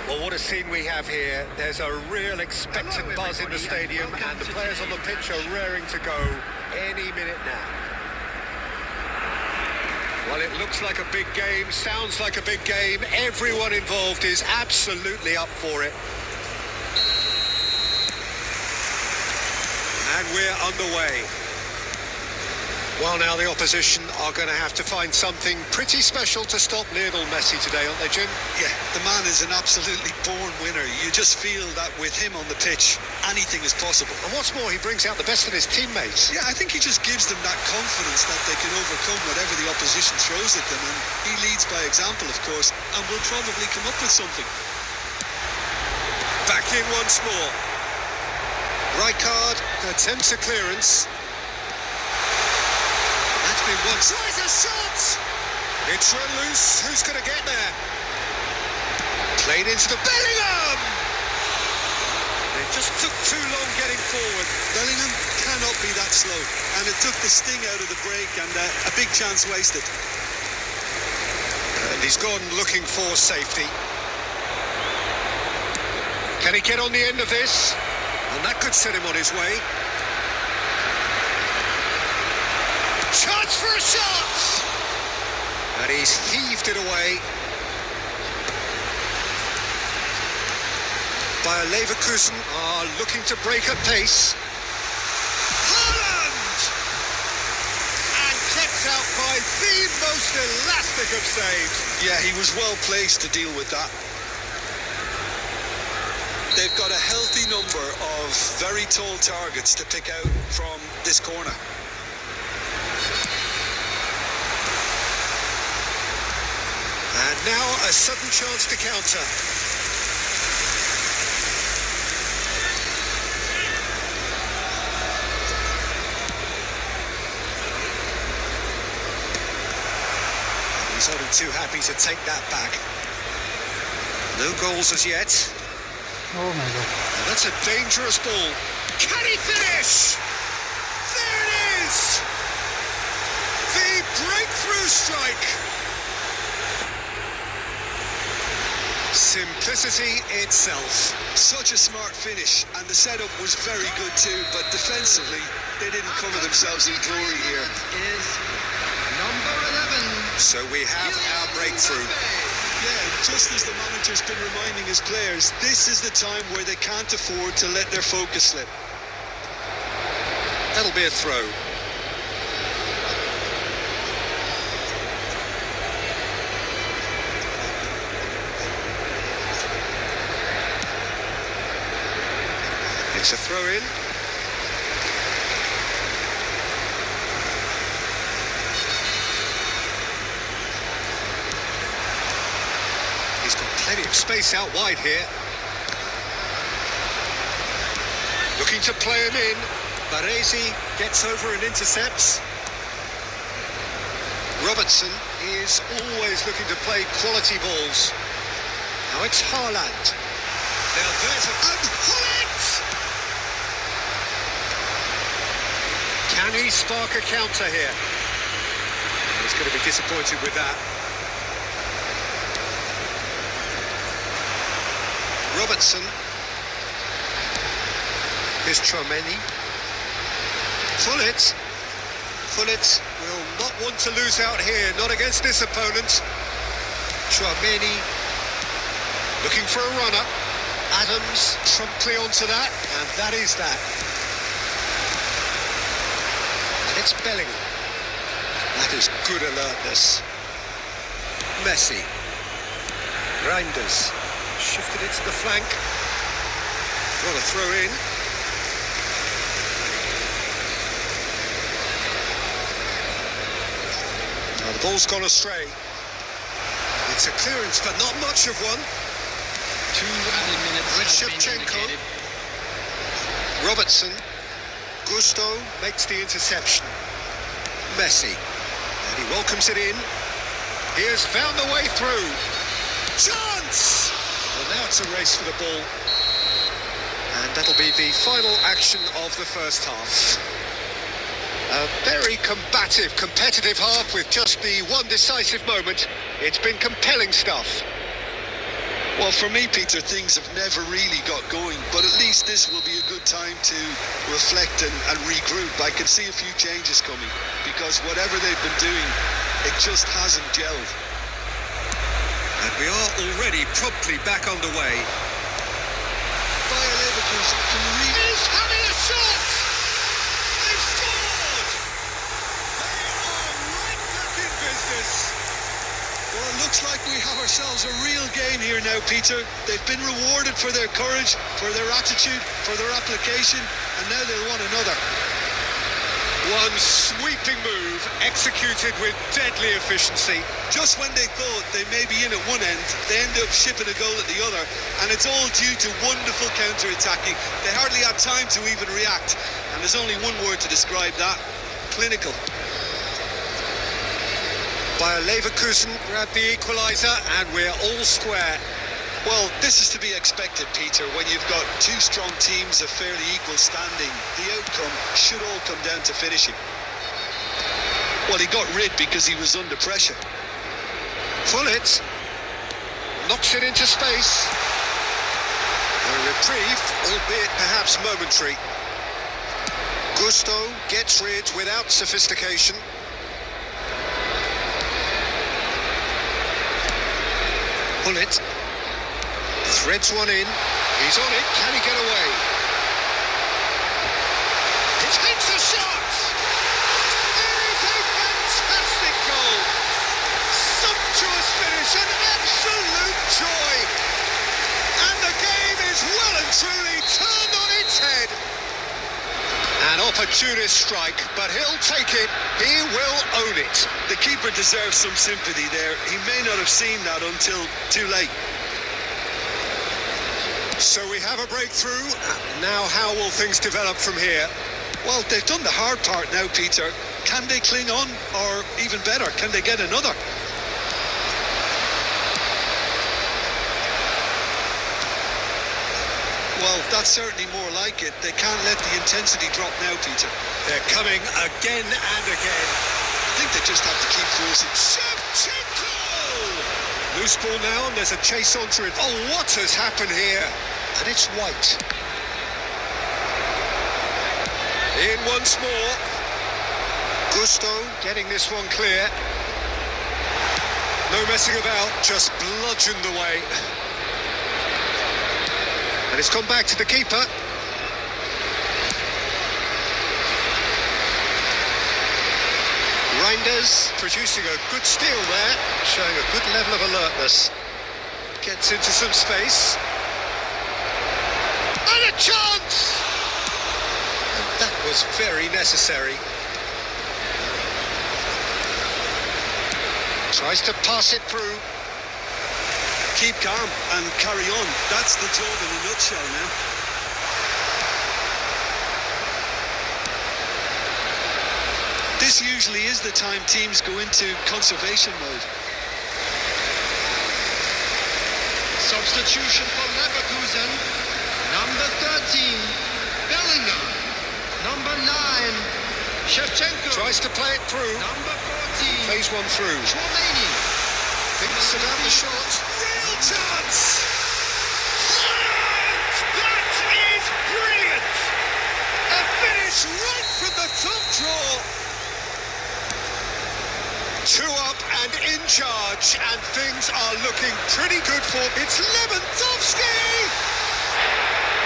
Well, what a scene we have here. There's a real expectant buzz in the stadium, and the players on the pitch are raring to go any minute now. Well, it looks like a big game, sounds like a big game. Everyone involved is absolutely up for it. And we're underway. Well, now the opposition are going to have to find something pretty special to stop Lionel Messi today, aren't they, Jim? Yeah, the man is an absolutely born winner. You just feel that with him on the pitch, anything is possible. And what's more, he brings out the best in his teammates. Yeah, I think he just gives them that confidence that they can overcome whatever the opposition throws at them. And he leads by example, of course, and will probably come up with something. Back in once more. Rijkaard attempts a clearance. Tries a shot! It's run loose. Who's going to get there? Played into the Bellingham! It just took too long getting forward. Bellingham cannot be that slow. And it took the sting out of the break and a big chance wasted. And he's gone looking for safety. Can he get on the end of this? And that could set him on his way. Chance for a shot! And he's heaved it away. Bayer Leverkusen are looking to break at pace. Haaland! And kept out by the most elastic of saves. Yeah, he was well placed to deal with that. They've got a healthy number of very tall targets to pick out from this corner. And now a sudden chance to counter. He's only too happy to take that back. No goals as yet. Oh my God. And that's a dangerous ball. Can he finish? There it is! The breakthrough strike! Simplicity itself. Such a smart finish, and the setup was very good too, but defensively they didn't cover themselves in glory here. Is number 11. So we have our breakthrough. Yeah, just as the manager's been reminding his players, this is the time where they can't afford to let their focus slip. That'll be a throw. It's a throw-in. He's got plenty of space out wide here. Looking to play him in. Baresi gets over and intercepts. Robertson is always looking to play quality balls. Now it's Haaland. Now there's a good Haaland! Can he spark a counter here? He's going to be disappointed with that. Robertson. Here's Tchouaméni. Gullit. Gullit will not want to lose out here, not against this opponent. Tchouaméni looking for a runner. Adams promptly onto that, and that is that. It's Bellingham. That is good alertness. Messi. Reinders. Shifted it to the flank. Got a throw in. Now the ball's gone astray. It's a clearance, but not much of one. 2 added minutes have been indicated. Robertson. Gusto makes the interception. Messi. And he welcomes it in. He has found the way through. Chance! Well, now it's a race for the ball. And that'll be the final action of the first half. A very combative, competitive half with just the one decisive moment. It's been compelling stuff. Well, for me, Peter, things have never really got going, but at least this will be a good time to reflect and regroup. I can see a few changes coming, because whatever they've been doing, it just hasn't gelled. And we are already promptly back underway. Bayer Leverkusen can Is having a shot! They've scored! They are right back in business. Well, it looks like we have ourselves a real game here now, Peter. They've been rewarded for their courage, for their attitude, for their application, and now they'll want another. One sweeping move, executed with deadly efficiency. Just when they thought they may be in at one end, they end up shipping a goal at the other, and it's all due to wonderful counter-attacking. They hardly had time to even react, and there's only one word to describe that: clinical. Bayer Leverkusen grabbed the equaliser, and we're all square. Well, this is to be expected, Peter. When you've got two strong teams of fairly equal standing, the outcome should all come down to finishing. Well, he got rid because he was under pressure. Gullit knocks it into space. A reprieve, albeit perhaps momentary. Gusto gets rid without sophistication. Gullit threads one in. He's on it. Can he get away? It takes a shot! It is a fantastic goal! Sumptuous finish, an absolute joy! And the game is well and truly turned on its head. An opportunist strike, but he'll take it. He will own it. The keeper deserves some sympathy there. He may not have seen that until too late. So we have a breakthrough. Now how will things develop from here? Well, they've done the hard part now, Peter. Can they cling on, or even better, can they get another? Well, that's certainly more like it. They can't let the intensity drop now, Peter. They're coming again and again. I think they just have to keep forcing. Shevchenko! Loose ball now, and there's a chase onto it. Oh, what has happened here? And it's White. In once more. Gusto getting this one clear. No messing about, just bludgeoned away. And it's gone back to the keeper. Reinders producing a good steal there, showing a good level of alertness. Gets into some space. And a chance! And that was very necessary. Tries to pass it through. Keep calm and carry on. That's the job in a nutshell now. This usually is the time teams go into conservation mode. Substitution for Leverkusen. Number 13, Bellingham. Number 9, Shevchenko. Tries to play it through. Number 14, Plays one through. Chouameni. Thinks about the shot. Real chance! That is brilliant! A finish right from the top draw. 2 up and in charge, and things are looking pretty good for... It's Lewandowski!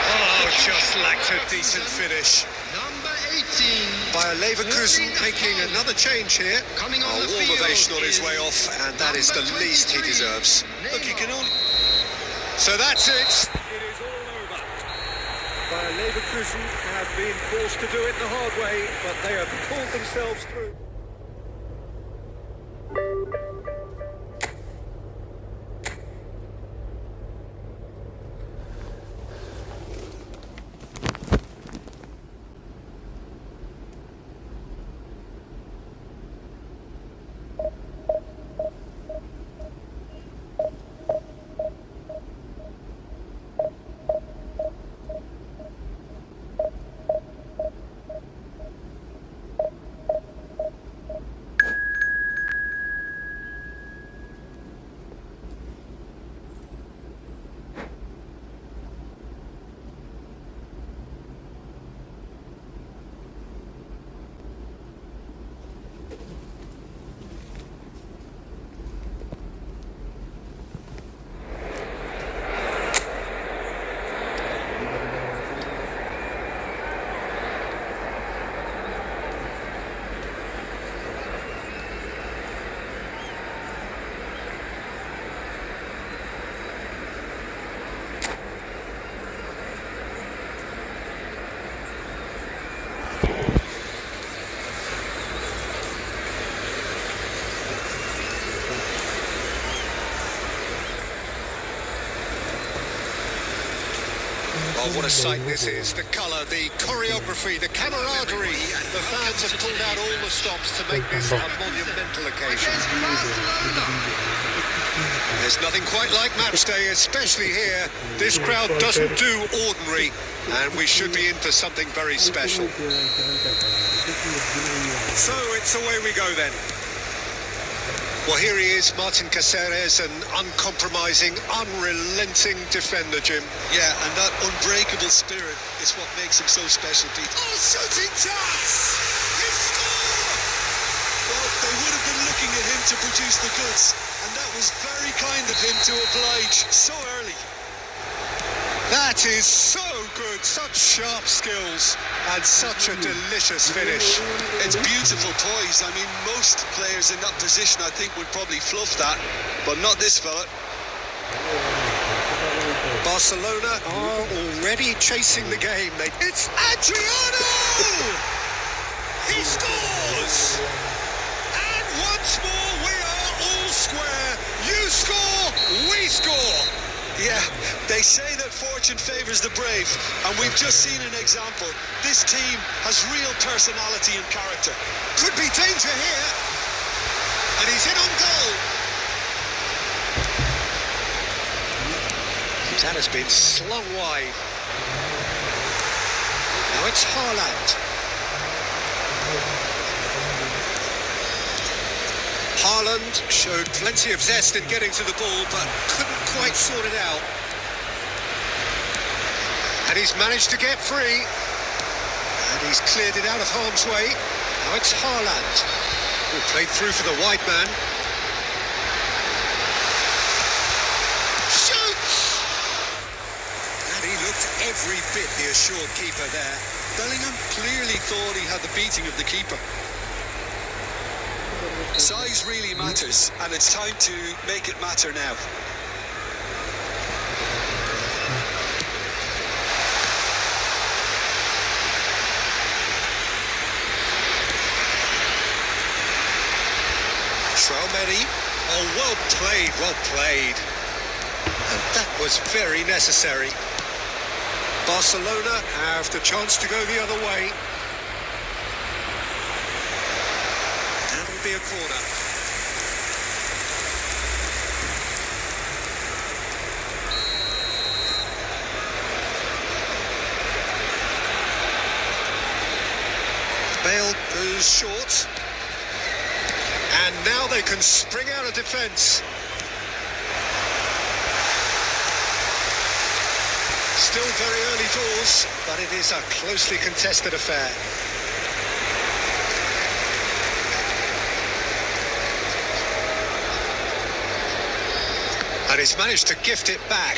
Oh, just lacked a decent finish. Number 18, Bayer Leverkusen making another change here. Coming on A the warm field ovation on his is way off, and that is the number least he 23. deserves. Look, he can only... So that's it. It is all over. Bayer Leverkusen have been forced to do it the hard way, but they have pulled themselves through. Oh, what a sight this is. The colour, the choreography, the camaraderie. The fans have pulled out all the stops to make this a monumental occasion. Against Barcelona. There's nothing quite like match day, especially here. This crowd doesn't do ordinary, and we should be in for something very special. So it's away we go then. Well, here he is, Martin Caceres, an uncompromising, unrelenting defender, Jim. Yeah, and that unbreakable spirit is what makes him so special, Pete. Oh, shooting chance! He scored! Well, they would have been looking at him to produce the goods, and that was very kind of him to oblige so early. That is so good, such sharp skills, and such a delicious finish. It's beautiful poise. I mean, most players in that position, I think, would probably fluff that, but not this fella. Barcelona are already chasing the game. It's Adriano! He scores! And once more we are all square. You score, we score. Yeah, they say that fortune favours the brave, and we've just seen an example. This team has real personality and character. Could be danger here. And he's in on goal. That has been slung wide. Now it's Haaland. Haaland showed plenty of zest in getting to the ball, but couldn't quite sort it out. And he's managed to get free. And he's cleared it out of harm's way. Now it's Haaland, who played through for the wide man. Shoots! And he looked every bit the assured keeper there. Bellingham clearly thought he had the beating of the keeper. Size really matters, and it's time to make it matter now. Traumeri. Oh, well played, well played. And that was very necessary. Barcelona have the chance to go the other way. That'll be a corner. Bale goes short. And now they can spring out of defence. Still very early doors, but it is a closely contested affair. And he's managed to gift it back.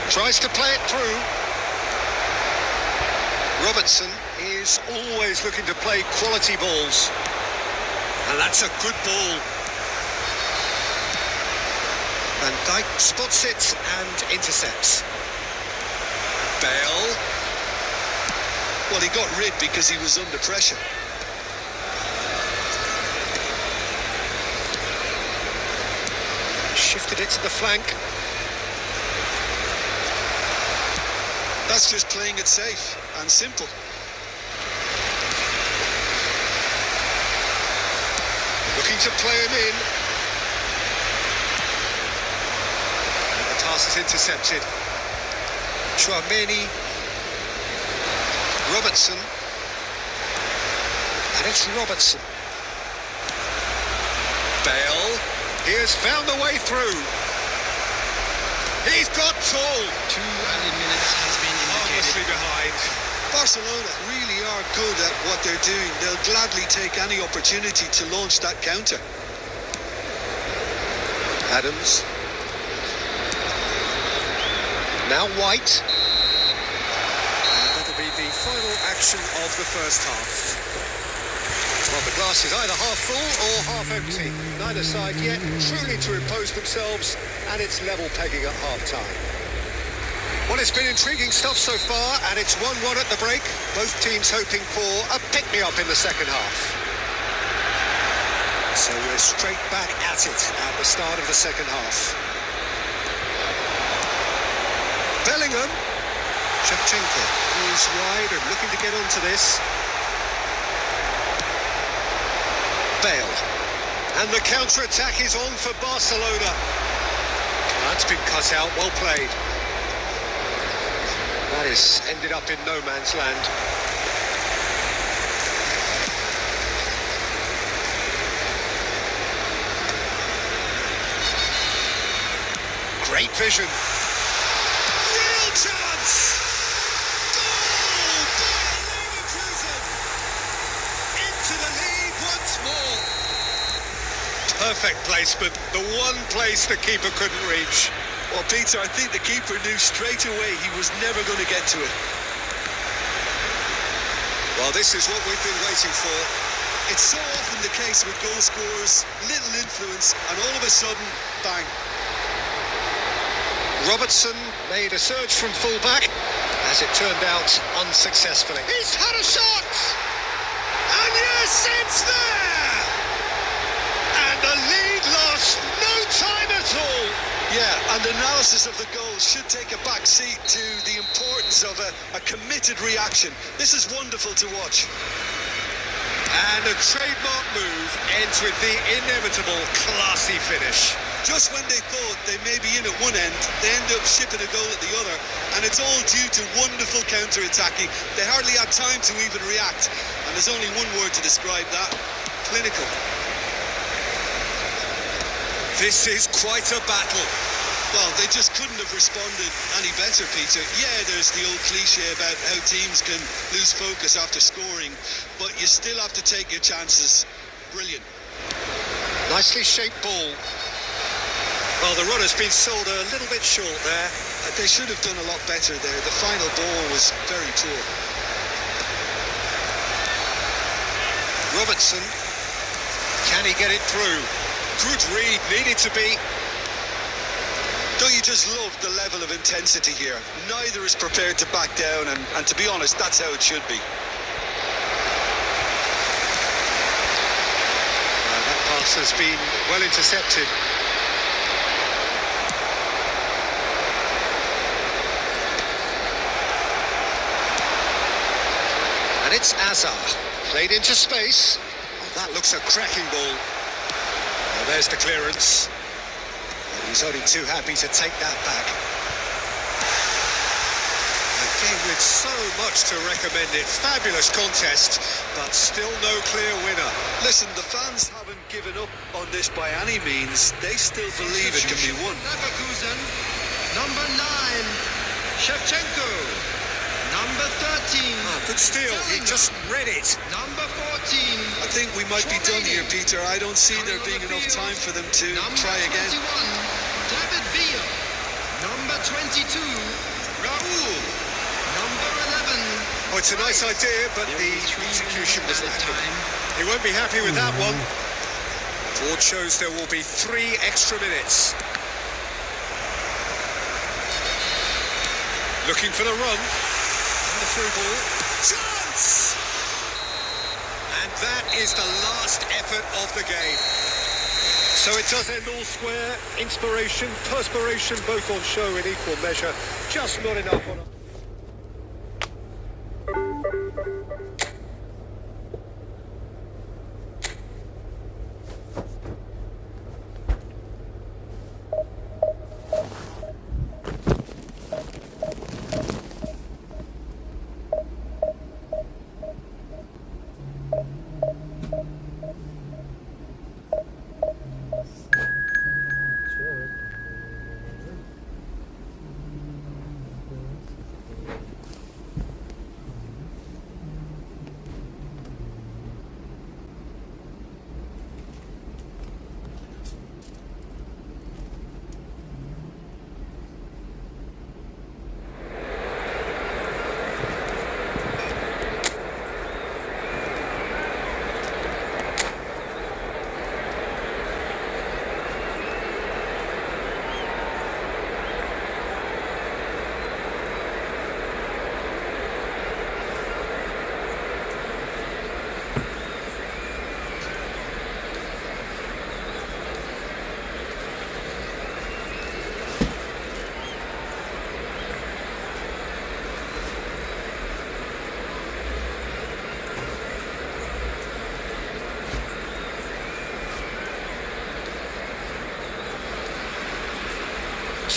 Tries to play it through. Robertson is always looking to play quality balls. And that's a good ball. Van Dijk spots it and intercepts. Bale. Well, he got rid because he was under pressure. Shifted it to the flank. That's just playing it safe and simple. Looking to play him in. And the pass is intercepted. Traumeri. Robertson. And it's Robertson. Bale. He has found the way through. He's got tall. 2 added minutes has been Harmlessly indicated. behind. Barcelona really are good at what they're doing. They'll gladly take any opportunity to launch that counter. Adams. Now White. And that'll be the final action of the first half. Well, the glass is either half full or half empty. Neither side yet truly to impose themselves, and it's level pegging at half-time. Well, it's been intriguing stuff so far, and it's 1-1 at the break. Both teams hoping for a pick-me-up in the second half. So we're straight back at it at the start of the second half. Bellingham Shevchenko is wide and looking to get onto this. Bale. And the counter-attack is on for Barcelona. That's been cut out, well played. That is ended up in no man's land. Great vision. Real chance! Goal by Leverkusen! Into the lead once more. Perfect placement, the one place the keeper couldn't reach. Well, Peter, I think the keeper knew straight away he was never going to get to it. Well, this is what we've been waiting for. It's so often the case with goal scorers, little influence, and all of a sudden, bang. Robertson made a surge from full-back, as it turned out unsuccessfully. He's had a shot! And yes, it's there! And the lead lost no time at all! Yeah, and analysis of the goal should take a back seat to the importance of a committed reaction. This is wonderful to watch. And a trademark move ends with the inevitable classy finish. Just when they thought they may be in at one end, they end up shipping a goal at the other, and it's all due to wonderful counter-attacking. They hardly had time to even react, and there's only one word to describe that: clinical. This is quite a battle. Well, they just couldn't have responded any better, Peter. Yeah, there's the old cliche about how teams can lose focus after scoring, but you still have to take your chances. Brilliant. Nicely shaped ball. Well, the run has been sold a little bit short there. They should have done a lot better there. The final ball was very poor. Robertson. Can he get it through? Good read, needed to be. Don't you just love the level of intensity here? Neither is prepared to back down, and to be honest, that's how it should be. That pass has been well intercepted. And it's Azar, played into space. Oh, that looks a cracking ball. Well, there's the clearance. And he's only too happy to take that back. Again, with so much to recommend it. Fabulous contest, but still no clear winner. Listen, the fans haven't given up on this by any means. They still believe it can be won. Leverkusen, number 9, Shevchenko. Number 13. Good steal, he just read it. Number 14. I think we might be done here, Peter. I don't see there being enough time for them to try again. Number 21, David Villa. Number 22, Raul. Number 11. Oh, it's a nice idea, but the execution was lacking. He won't be happy with that one. Board shows there will be 3 extra minutes. Looking for the run. And the through ball. Chance! And that is the last effort of the game. So it does end all square. Inspiration, perspiration, both on show in equal measure. Just not enough on...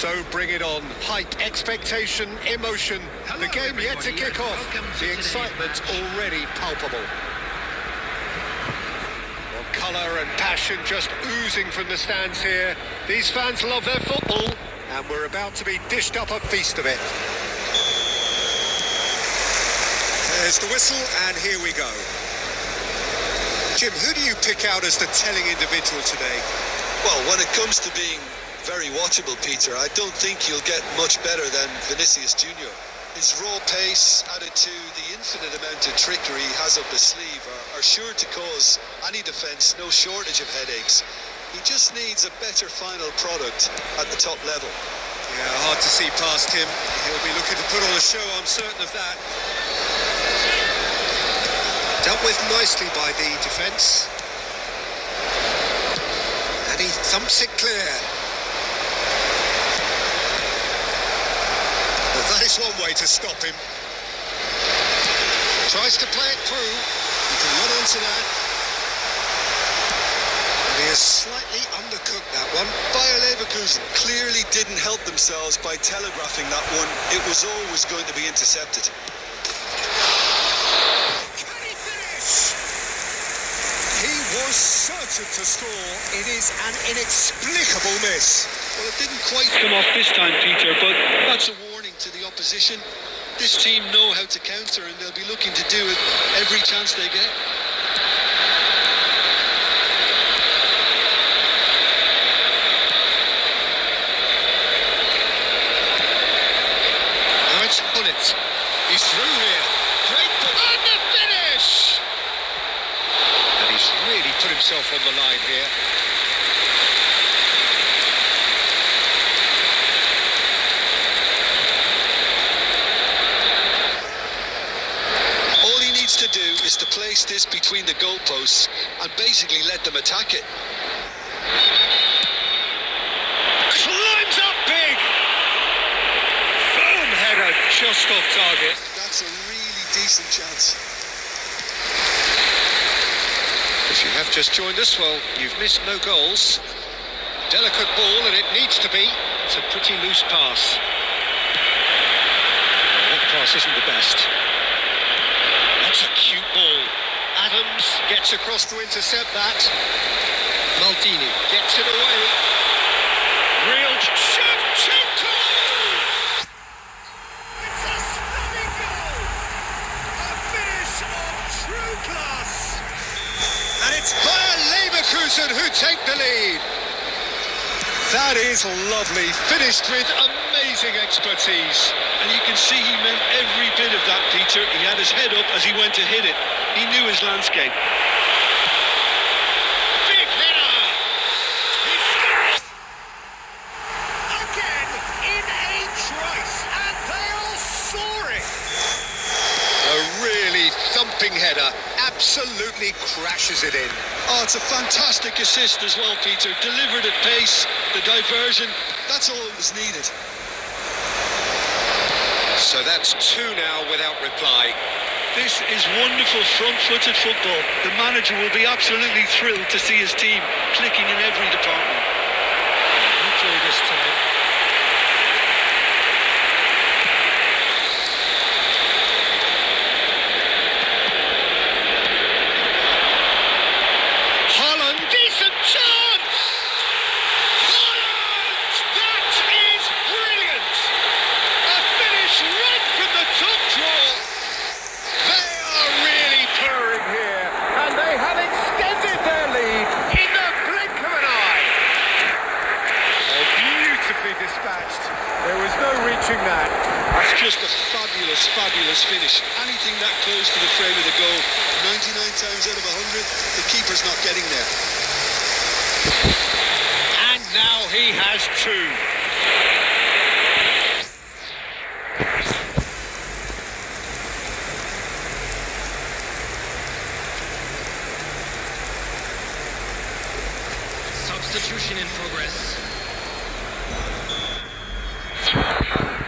So bring it on. Hype, expectation, emotion. The game yet to kick off. The excitement already palpable. Well, colour and passion just oozing from the stands here. These fans love their football, and we're about to be dished up a feast of it. There's the whistle, and here we go. Jim, who do you pick out as the telling individual today? Well, when it comes to being very watchable, Peter, I don't think you'll get much better than Vinicius Junior. His raw pace added to the infinite amount of trickery he has up his sleeve are sure to cause any defence no shortage of headaches. He just needs a better final product at the top level. Yeah, hard to see past him. He'll be looking to put on a show, I'm certain of that. Dealt with nicely by the defence. And he thumps it clear. Well, that is one way to stop him. Tries to play it through. He can run onto that. And he has slightly undercooked that one. Bayer Leverkusen clearly didn't help themselves by telegraphing that one. It was always going to be intercepted. He was certain to score. It is an inexplicable miss. Well, it didn't quite come off this time, Peter, but that's a warning to the opposition. This team know how to counter, and they'll be looking to do it every chance they get. Now it's Hullins. He's through here. Great ball. And the finish! And he's really put himself on the line here. All he needs to do is to place this between the goalposts and basically let them attack it. Climbs up big! Boom! Header just off target. That's a really decent chance. If you have just joined us, well, you've missed no goals. Delicate ball, and it needs to be. It's a pretty loose pass. Well, that pass isn't the best. That's a cute ball. Adams gets across to intercept that. Maldini gets it away. Real Shevchenko! It's a stunning goal! A finish of true class! And it's Bayer Leverkusen who take the lead. That is lovely, finished with amazing expertise. And you can see he meant every bit of that, Peter. He had his head up as he went to hit it. He knew his landscape. Big header! He scores! Again in a trice, and they are soaring. A really thumping header, absolutely crashes it in. Oh, it's a fantastic assist as well, Peter. Delivered at pace, the diversion, that's all that was needed. So that's two now without reply. This is wonderful front-footed football. The manager will be absolutely thrilled to see his team clicking in every department. Hopefully this time. Holland, decent chance! Holland! That is brilliant! A finish right from the top draw. They are really purring here, and they have extended their lead in the blink of an eye. Oh, beautifully dispatched. There was no reaching that. That's just a fabulous, fabulous finish. Anything that close to the frame of the goal, 99 times out of 100, the keeper's not getting there. And now he has two. Substitution in progress.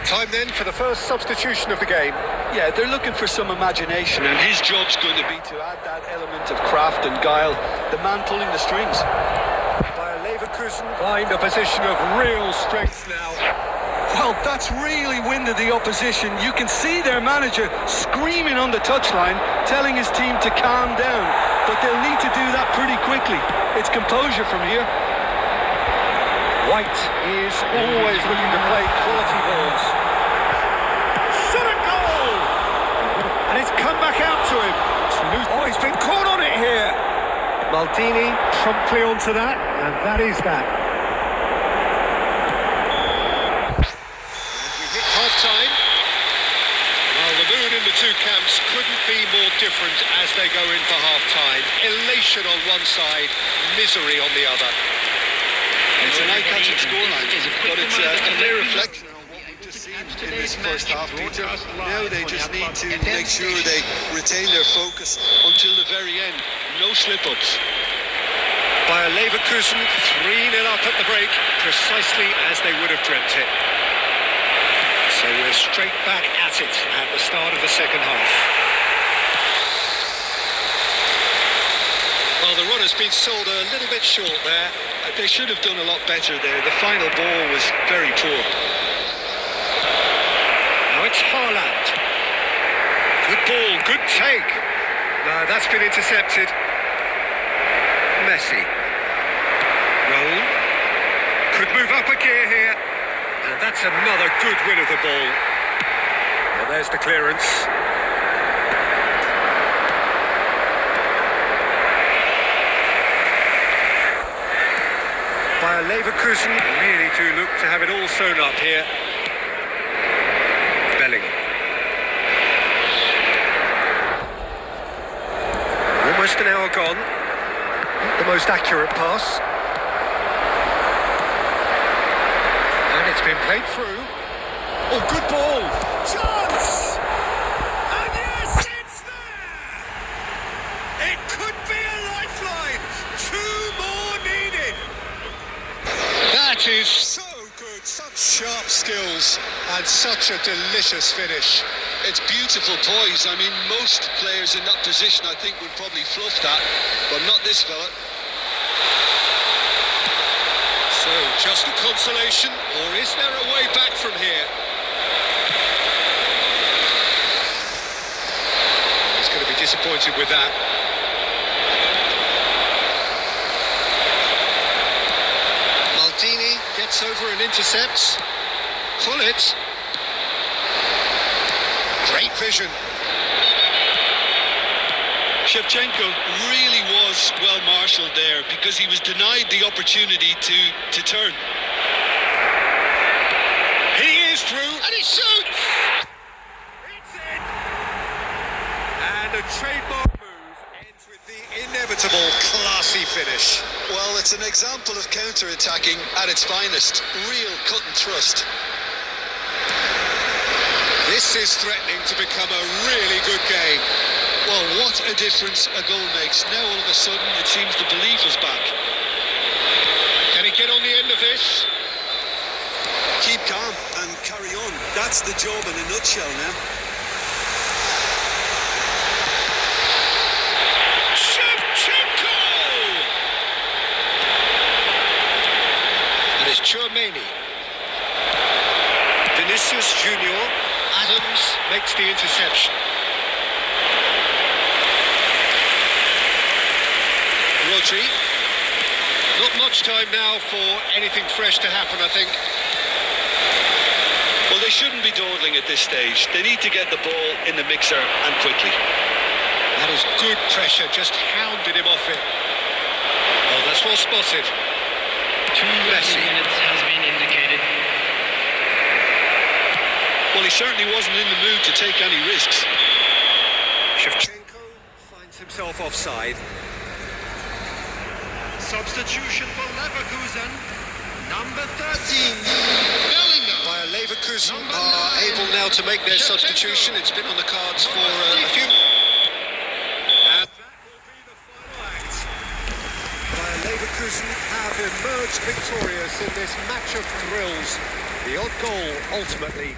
Time then for the first substitution of the game. Yeah, they're looking for some imagination, and his job's going to be to add that element of craft and guile, the man pulling the strings. Bayer Leverkusen Leverkusen find a position of real strength now. Well, that's really winded the opposition. You can see their manager screaming on the touchline, telling his team to calm down. But they'll need to do that pretty quickly. It's composure from here. White is always looking to play quality balls. Shot a goal! And it's come back out to him. Oh, he's been caught on it here. Maldini promptly onto that, and that is that. Half-time. Well, the mood in the two camps couldn't be more different as they go in for half-time. Elation on one side, misery on the other. It's an eye-catching scoreline, but it's a clear reflection on what we've just seen in this first half, Peter. Now they just need to make sure they retain their focus until the very end. No slip-ups. Bayer Leverkusen 3-0 up at the break, precisely as they would have dreamt it. So we're straight back at it at the start of the second half. Well, the run has been sold a little bit short there. They should have done a lot better there. The final ball was very poor. Now it's Haaland. Good ball, good take. No, that's been intercepted. Messi. Roll. Could move up a gear here. And that's another good win of the ball. Well, there's the clearance. Bayer Leverkusen really do look to have it all sewn up here. Bellingham. Almost an hour gone. Not the most accurate pass. And it's been played through. Oh, good ball. Chance! And yes, it's there! It could be a lifeline. Two more needed. That is so good. Such sharp skills and such a delicious finish. It's beautiful poise. I mean, most players in that position, I think, would probably fluff that, but not this fella. So, just a consolation, or is there a way back from here? He's going to be disappointed with that. Maldini gets over and intercepts. Gullit. Great vision. Shevchenko really was well marshalled there because he was denied the opportunity to turn. He is through and he shoots! It's in! And a trademark move ends with the inevitable classy finish. Well, it's an example of counter-attacking at its finest. Real cut and thrust. This is threatening to become a really good game. Well, what a difference a goal makes. Now all of a sudden it seems the belief is back. Can he get on the end of this? Keep calm and carry on. That's the job in a nutshell now. Shevchenko! And it's Chouameni. Vinicius Junior. Adams makes the interception. Rodri. Not much time now for anything fresh to happen, I think. Well, they shouldn't be dawdling at this stage. They need to get the ball in the mixer and quickly. That is good pressure, just hounded him off it. Oh, that's well spotted. 2 minutes has been indicated. Well, he certainly wasn't in the mood to take any risks. Shevchenko finds himself offside. Substitution for Leverkusen, number 13, Bellingham. Bayer Leverkusen are able now to make their substitution. It's been on the cards for a few. And that will be the final act. Bayer Leverkusen have emerged victorious in this match of thrills. The odd goal ultimately.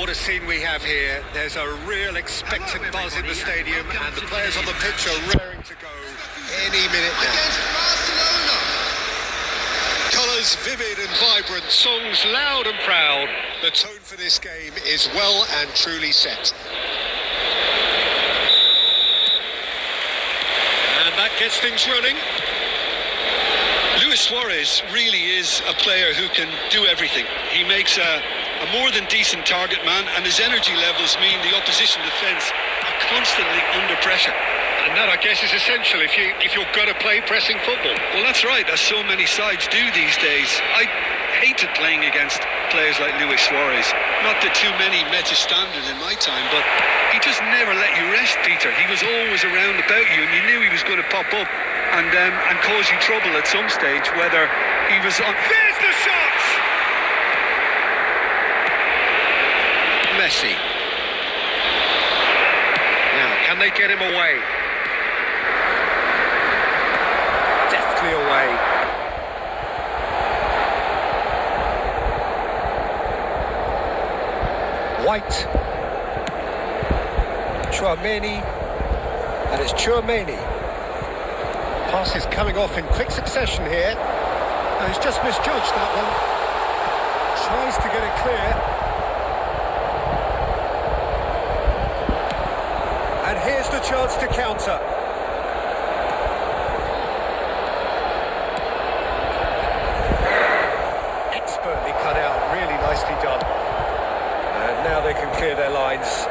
What a scene we have here. There's a real expectant buzz in the stadium, and the players on the pitch are raring to go any minute now. Against Barcelona. Colours vivid and vibrant, songs loud and proud. The tone for this game is well and truly set. And that gets things running. Luis Suarez really is a player who can do everything. He makes a more than decent target man, and his energy levels mean the opposition defence are constantly under pressure. And that, I guess, is essential if you're going to play pressing football. Well, that's right, as so many sides do these days. I hated playing against players like Luis Suarez. Not that too many met his standard in my time, but he just never let you rest, Peter. He was always around about you, and you knew he was going to pop up and cause you trouble at some stage, whether he was on... There's the shot! Messi. Now, can they get him away? Deftly away. White. Tchouaméni. And it's Tchouaméni. Pass is coming off in quick succession here. No, he's just misjudged that one. Tries to get it clear. And here's the chance to counter. Expertly cut out, really nicely done. And now they can clear their lines.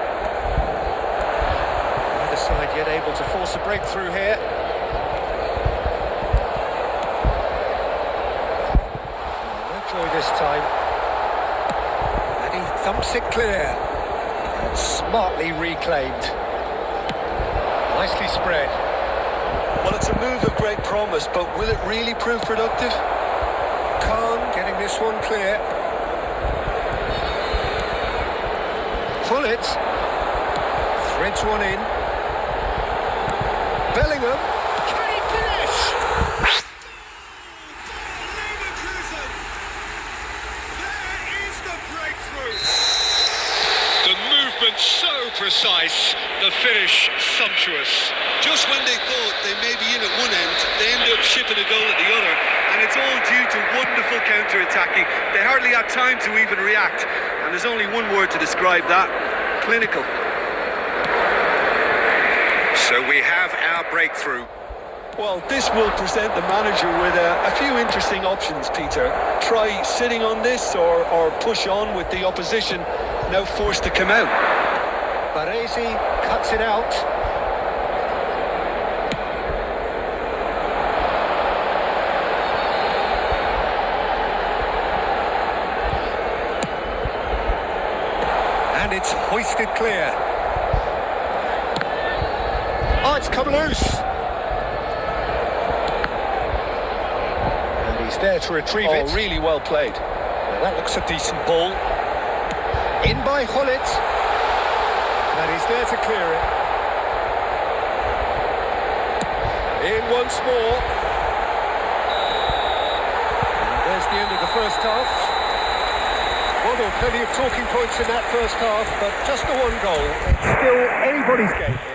Neither side yet able to force a breakthrough here. No joy this time. And he thumps it clear. And smartly reclaimed. Nicely spread. Well, it's a move of great promise, but will it really prove productive? Khan getting this one clear. Fullet threads one in. Bellingham. Can he finish? Leverkusen. There is the breakthrough. The movement so precise, the finish sumptuous. Just when they thought they may be in at one end, they end up shipping a goal at the other, and it's all due to wonderful counter-attacking. They hardly had time to even react, and there's only one word to describe that: clinical. So we have our breakthrough. Well, this will present the manager with a few interesting options, Peter. Try sitting on this or push on with the opposition now forced to come out. Baresi cuts it out. And it's hoisted clear. Oh, it's come loose. And he's there to retrieve it. Oh, really well played. Well, that looks a decent ball. In by Hullet. And he's there to clear it. In once more. And there's the end of the first half. Well, there were plenty of talking points in that first half, but just the one goal. It's still anybody's game here.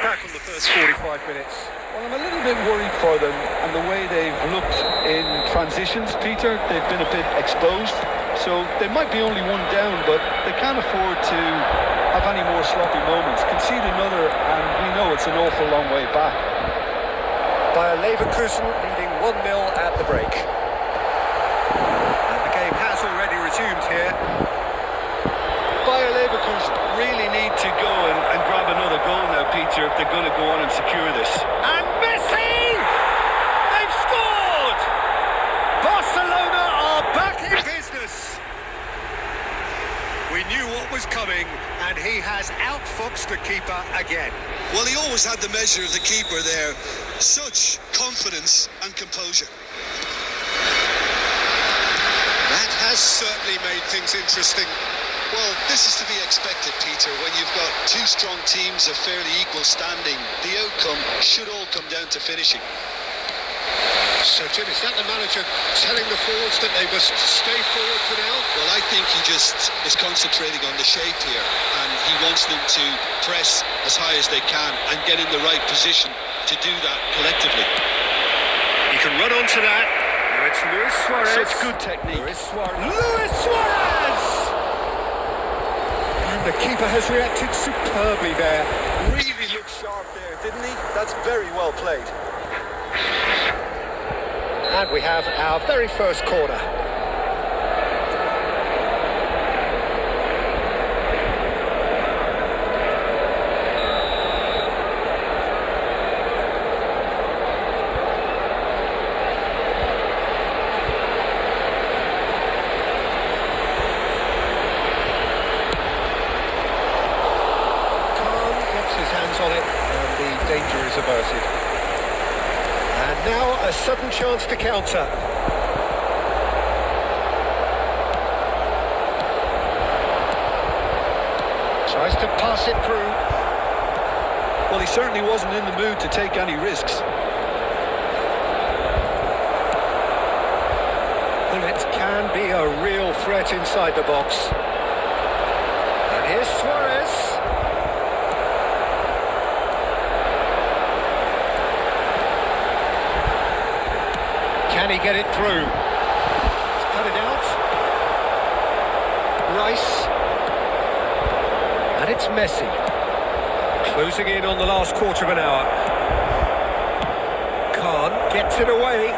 Back on the first 45 minutes. Well, I'm a little bit worried for them and the way they've looked in transitions, Peter. They've been a bit exposed, so they might be only one down, but they can't afford to have any more sloppy moments. Concede another, and we know it's an awful long way back. Bayer Leverkusen leading 1-0 at the break. And the game has already resumed here. Bayer Leverkusen really need to go and grab another goal now, Peter, if they're going to go on and secure this. And Messi! They've scored! Barcelona are back in business. We knew what was coming, and he has outfoxed the keeper again. Well, he always had the measure of the keeper there. Such confidence and composure. That has certainly made things interesting. Well, this is to be expected, Peter. When you've got two strong teams of fairly equal standing, the outcome should all come down to finishing. So, Jim, is that the manager telling the forwards that they must stay forward for now? Well, I think he just is concentrating on the shape here, and he wants them to press as high as they can and get in the right position to do that collectively. You can run onto that. Now it's Luis Suarez. Such good technique. Luis Suarez! And the keeper has reacted superbly there. Really looked sharp there, didn't he? That's very well played. And we have our very first corner. Khan gets his hands on it and the danger is averted. And now a sudden chance to counter. Tries to pass it through. Well, he certainly wasn't in the mood to take any risks. Well, it can be a real threat inside the box. And here's Suarez. Can he get it through? He's cut it out. Rice. And it's Messi. Closing in on the last quarter of an hour. Khan gets it away.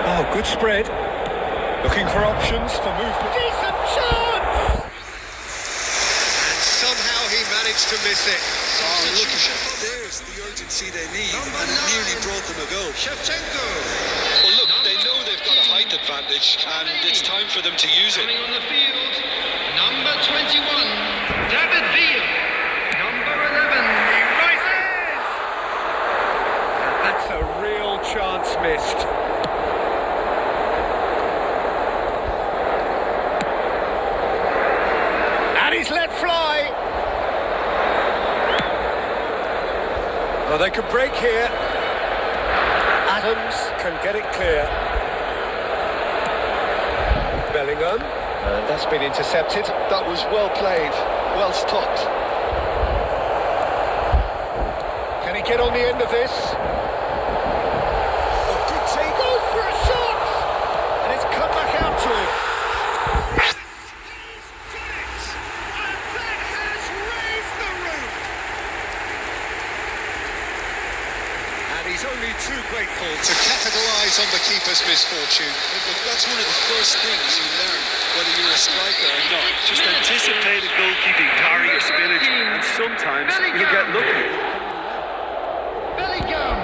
Oh, good spread. Looking for options for movement. Decent chance! And somehow he managed to miss it. Oh, look, there's the urgency they need, and it nearly brought them a goal. Well, look, they know they've got a height advantage, and it's time for them to use it. Coming on the field, number 21, David Villa. Number 11, he rises! And that's a real chance missed. And he's let fly. Oh, they could break here. Adams can get it clear. Bellingham. And that's been intercepted. That was well played, well stopped. Can he get on the end of this? Oh, good take. Goes for a shot! And it's come back out to him. He's only too grateful to capitalise on the keeper's misfortune. Look, that's one of the first things you learn, whether you're a striker or not. Just anticipate a goalkeeping parry or spillage, and sometimes you'll get lucky. Bellingham.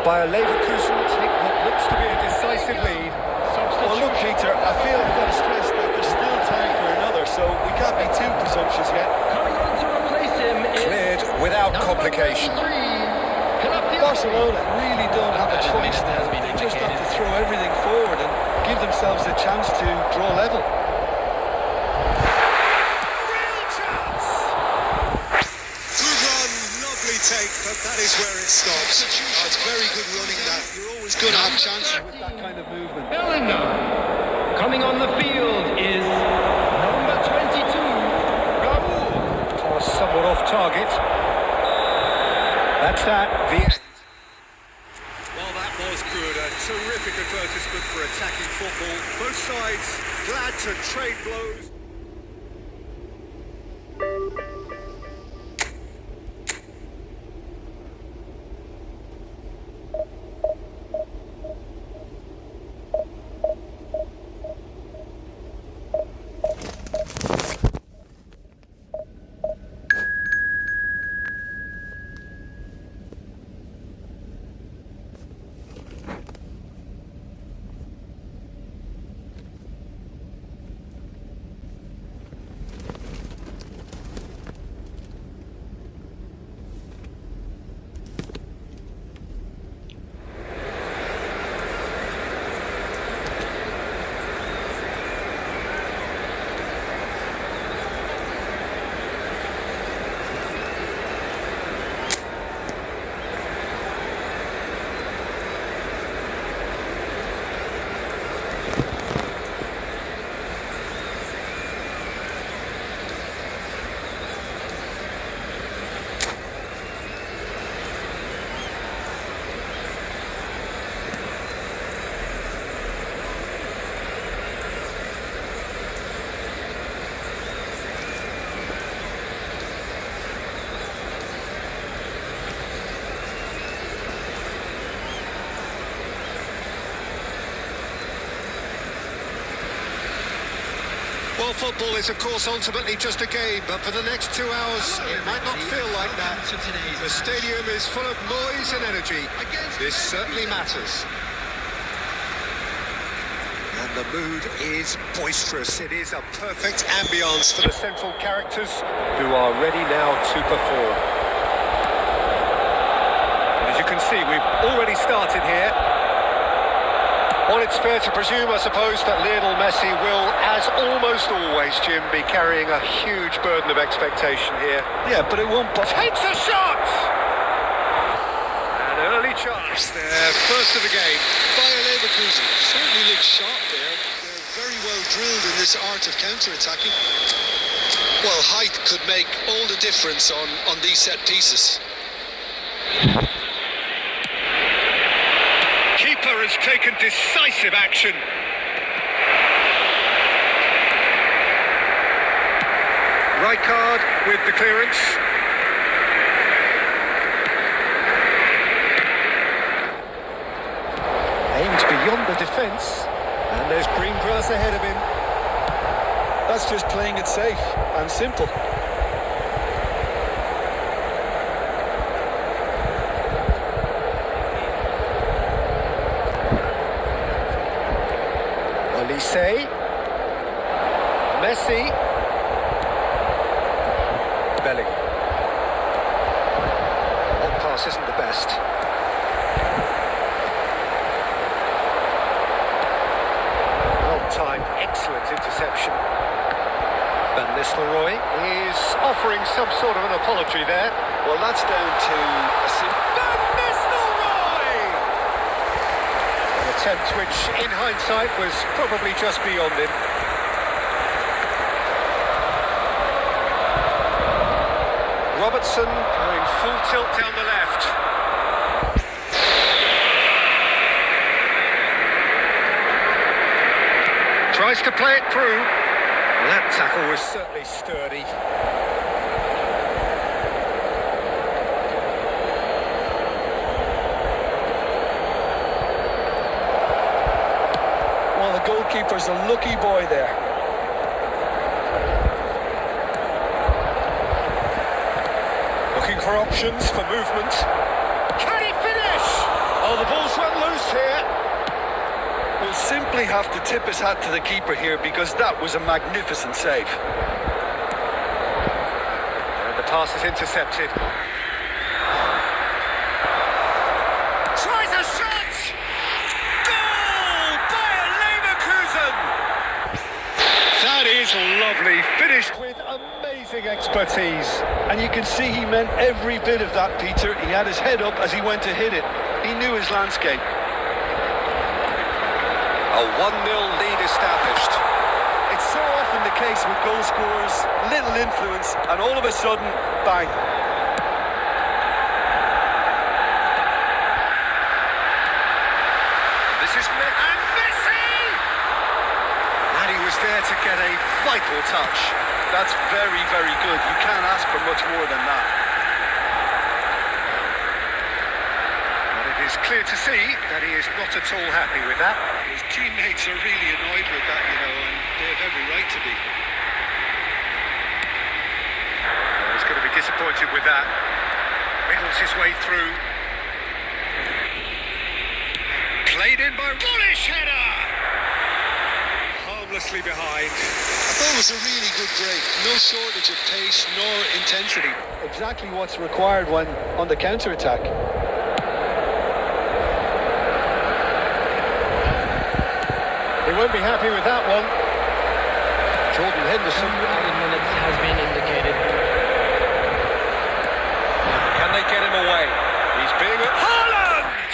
By a Leverkusen take what looks to be a decisive lead. Well, look, Peter, I feel I've got to stress that there's still time for another, so we can't be too presumptuous yet. Coming on to replace him is Cleared without complication. Barcelona really don't have a choice now. They just have to throw everything forward and give themselves a chance to draw level. Real chance! Good run, lovely take, but that is where it stops. Oh, it's very good running that. You're always going to have chances with that kind of movement. Bellingham. Coming on the field is number 22, Raul. Pass somewhat off target. That's that. The end. Well, that was good. A terrific advertisement for attacking football. Both sides glad to trade blows. Well, football is, of course, ultimately just a game, but for the next 2 hours, it might not feel like that. The stadium is full of noise and energy. This certainly matters. And the mood is boisterous. It is a perfect ambience for the central characters who are ready now to perform. And as you can see, we've already started here. Well, it's fair to presume, I suppose, that Lionel Messi will, as almost always, Jim, be carrying a huge burden of expectation here. Yeah, but it won't... Takes a shot! An early chance there, first of the game. Bayer Leverkusen certainly looks sharp there. They're very well drilled in this art of counter-attacking. Well, height could make all the difference on these set pieces. Keeper has taken decisive action. Rijkaard with the clearance. Aimed beyond the defence, and there's green grass ahead of him. That's just playing it safe and simple. Olise, Messi, Belling. That pass isn't the best. Well-timed, excellent interception. Van Nistelrooy is offering some sort of an apology there. Well, that's down to a Van Nistelrooy! An attempt which, in hindsight, was probably just beyond him. Robertson going full tilt down the left. Tries to play it through. That tackle was certainly sturdy. Well, the goalkeeper's a lucky boy there. Looking for options for movement. Can he finish? Oh, the ball's run loose here. We'll simply have to tip his hat to the keeper here because that was a magnificent save. And the pass is intercepted. Tries a shot! Goal! Bayer Leverkusen! That is lovely. Finished with amazing expertise. And you can see he meant every bit of that, Peter. He had his head up as he went to hit it. He knew his landscape. A 1-0 lead established. It's so often the case with goal scorers, little influence, and all of a sudden, bang. This is and Messi! And he was there to get a vital touch. That's very, very good. You can't ask for much more than that. And it is clear to see that he is not at all happy with that. His teammates are really annoyed with that, you know, and they have every right to be. Well, he's going to be disappointed with that. Wriggles his way through. Played in by Rollish header! Harmlessly behind. I thought it was a really good break. No shortage of pace nor intensity. Exactly what's required when on the counter-attack. He won't be happy with that one. Jordan Henderson. Minutes has been indicated. Can they get him away? He's being at Haaland!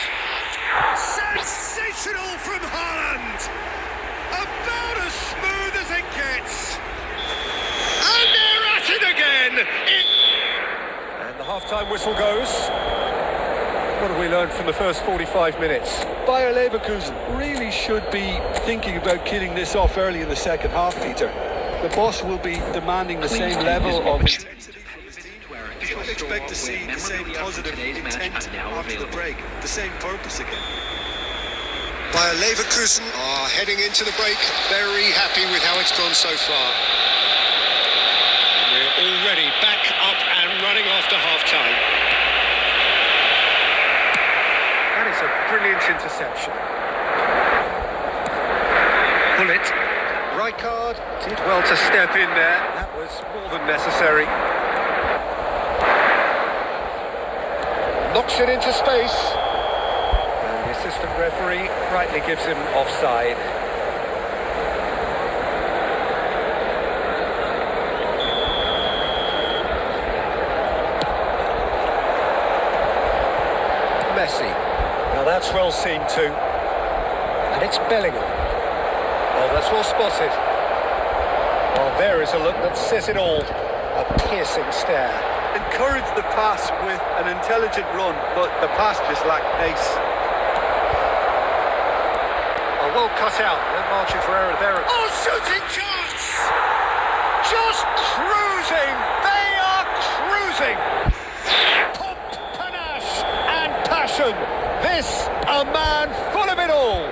Sensational from Haaland! About as smooth as it gets. And they're at it again! And the half-time whistle goes. What have we learned from the first 45 minutes? Bayer Leverkusen really should be thinking about killing this off early in the second half, Peter. The boss will be demanding the same level of intensity from his team. You should expect to see the same positive intent after the break, the same purpose again. Bayer Leverkusen are heading into the break. Very happy with how it's gone so far. We're already back up and running after half-time. That is a brilliant interception. Bullet. Rijkaard did well to step in there. That was more than necessary. Knocks it into space. And the assistant referee rightly gives him offside. Messi. Now that's well seen too. And it's Bellingham. Oh, that's well spotted. Oh, there is a look that says it all. A piercing stare. Encouraged the pass with an intelligent run, but the pass just lacked pace. Oh, well cut out. No margin for error there. Oh, shooting chance! Just cruising. They are cruising. Pop, panache and passion. This a man full of it all.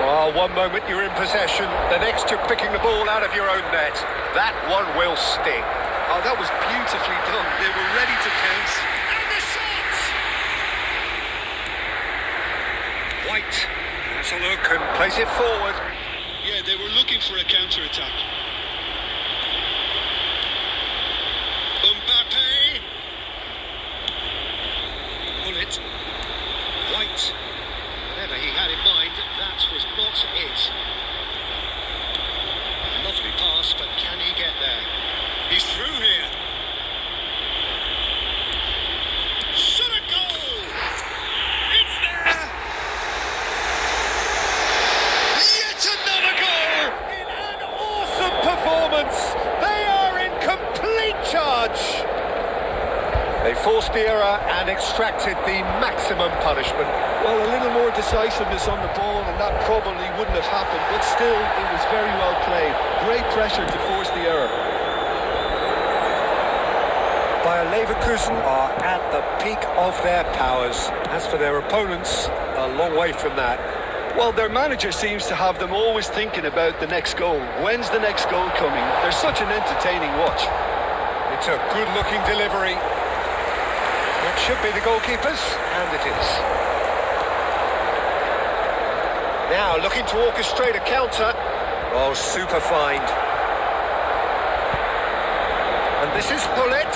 Well, one moment you're in possession, the next you're picking the ball out of your own net. That one will sting. Oh, that was beautifully done. They were ready to pounce. And the shot! White has a look and plays it forward. Yeah, they were looking for a counter-attack. Mbappe. Bullet. White. Whatever he had in mind, that was not it. Lovely pass, but can he get there? He's through here. Shot a goal! It's there! Yet another goal! In an awesome performance! They are in complete charge! They forced the error and extracted the maximum punishment. Well, a little more decisiveness on the ball, and that probably wouldn't have happened, but still, it was very well played. Great pressure to force the error. Bayer Leverkusen are at the peak of their powers. As for their opponents, a long way from that. Well, their manager seems to have them always thinking about the next goal. When's the next goal coming? They're such an entertaining watch. It's a good-looking delivery. That should be the goalkeepers, and it is. Now, looking to orchestrate a counter. Oh, super find. And this is Bullet.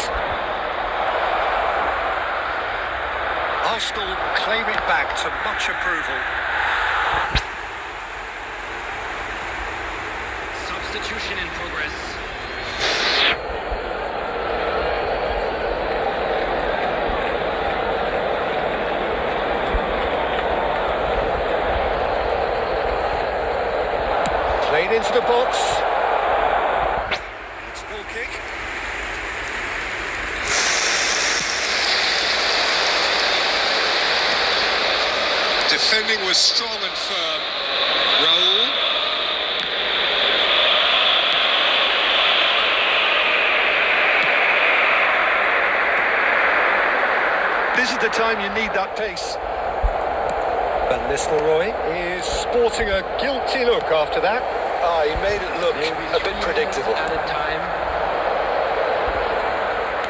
Arsenal claim it back to much approval. Substitution in progress. Played into the box. It's a goal kick. Defending was strong and firm. Raul. This is the time you need that pace. Van Nistelrooy is sporting a guilty look after that. He made it look a bit predictable. Added time.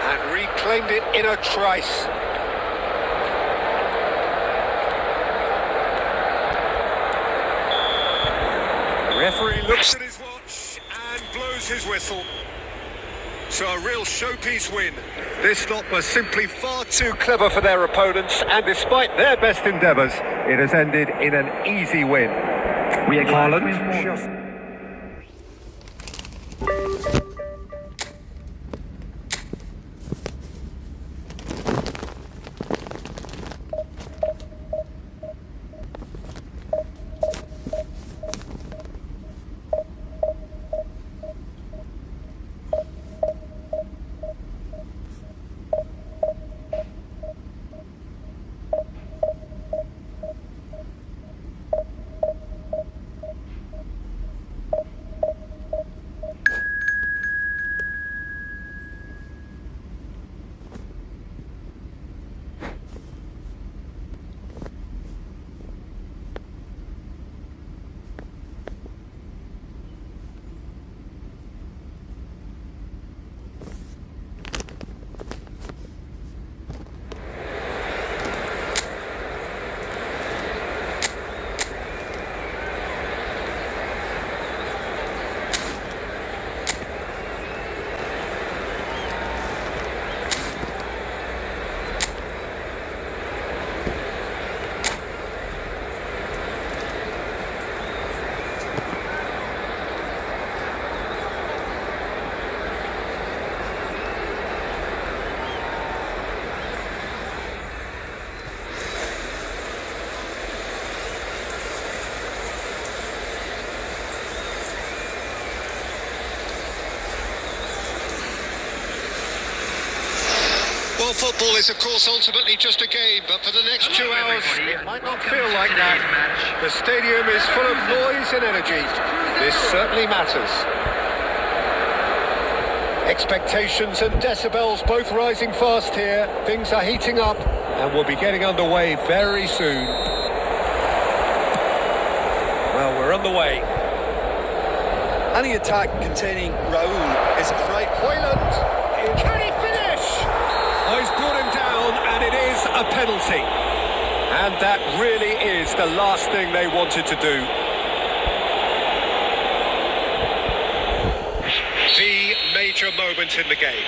And reclaimed it in a trice. The referee looks at his watch and blows his whistle. So a real showpiece win. This lot was simply far too clever for their opponents, and despite their best endeavours, it has ended in an easy win. We Haaland. football is, of course, ultimately just a game, but for the next 2 hours, it might not feel like that. The stadium is full of noise and energy. This certainly matters. Expectations and decibels both rising fast here. Things are heating up, and we'll be getting underway very soon. Well, we're on the way. Any attack containing Raul is a fright. Hoyland, can he finish? Oh, he's brought him down, and it is a penalty. And that really is the last thing they wanted to do. The major moment in the game.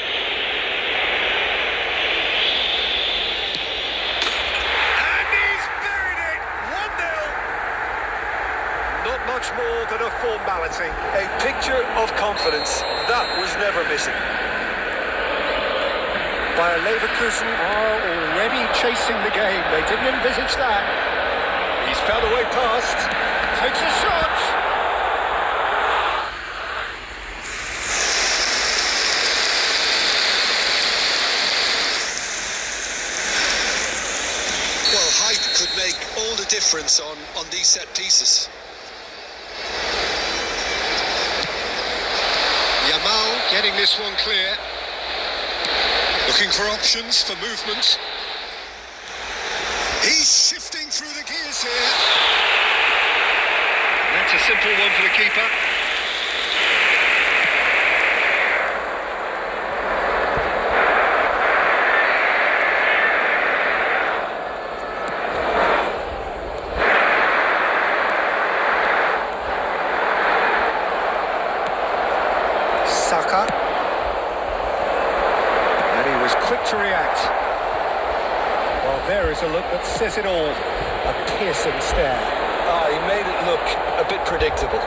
And he's buried it! 1-0. Not much more than a formality. A picture of confidence. That was never missing. Bayer Leverkusen are already chasing the game. They didn't envisage that. He's found a way past. Takes a shot. Well, height could make all the difference on these set pieces. Yamal getting this one clear. Looking for options for movement. He's shifting through the gears here. That's a simple one for the keeper. Saka. Quick to react. Well, there is a look that says it all. A piercing stare. He made it look a bit predictable.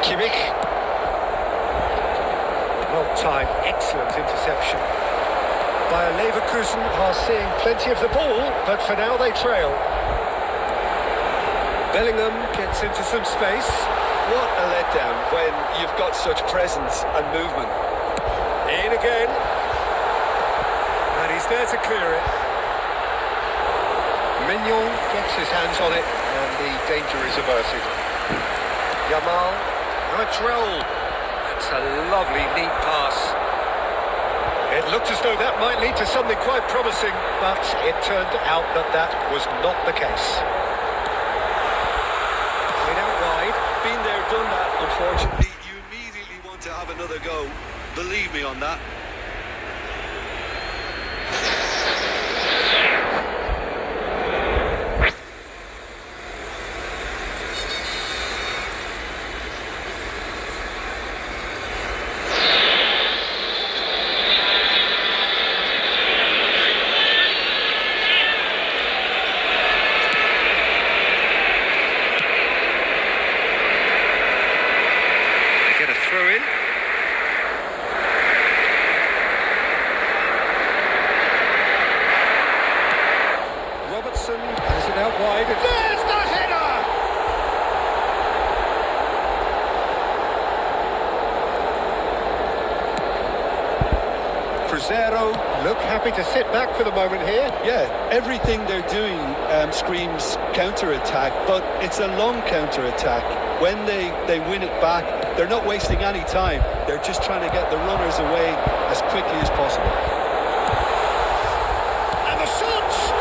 Kimmich. Well timed, excellent interception. Bayer Leverkusen are seeing plenty of the ball, but for now they trail. Bellingham gets into some space. What a letdown when you've got such presence and movement. In again. And he's there to clear it. Mignon gets his hands on it, and the danger is averted. Yamal, Raul. That's a lovely, neat pass. It looked as though that might lead to something quite promising, but it turned out that that was not the case. Played out wide. Been there, done that, unfortunately. You immediately want to have another go. Believe me on that. They get a throw in. Has it out wide. There's the header! Cruzeiro look happy to sit back for the moment here. Yeah, everything they're doing screams counter-attack, but it's a long counter-attack. When they win it back, they're not wasting any time. They're just trying to get the runners away as quickly as possible. And the shots!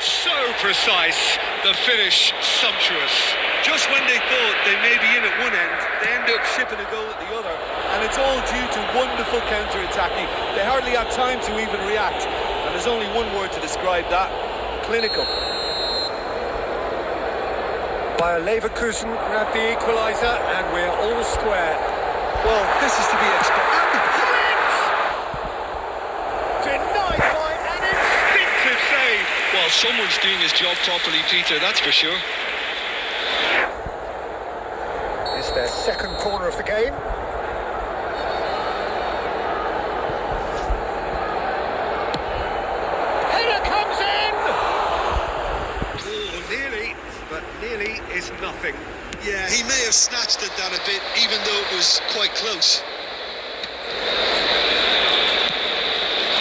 So precise, the finish sumptuous. Just when they thought they may be in at one end, they end up shipping a goal at the other, and it's all due to wonderful counter-attacking. They hardly had time to even react, and there's only one word to describe that: clinical. Bayer Leverkusen grabbed the equaliser, and we're all square. Well, this is to be expected. Well, someone's doing his job properly, Peter, that's for sure. It's their second corner of the game. Header comes in! Oh, nearly. nothing. Yeah, he may have snatched at that a bit, even though it was quite close.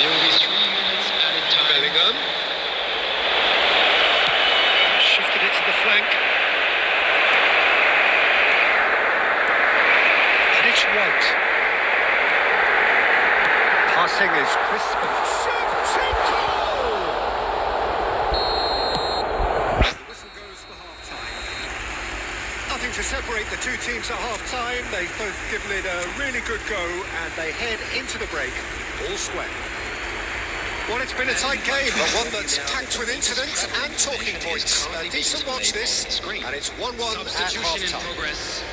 There will be 3 minutes added time. Bellingham. Shifted it to the flank. And it's White. Passing is crisp and Shevchenko! The whistle goes for half-time. Nothing to separate the two teams at half-time. They've both given it a really good go, and they head into the break all square. Well, it's been a tight game, but one that's packed with incidents and talking points. A decent watch this, and it's 1-1 at Substitution in half-time. progress.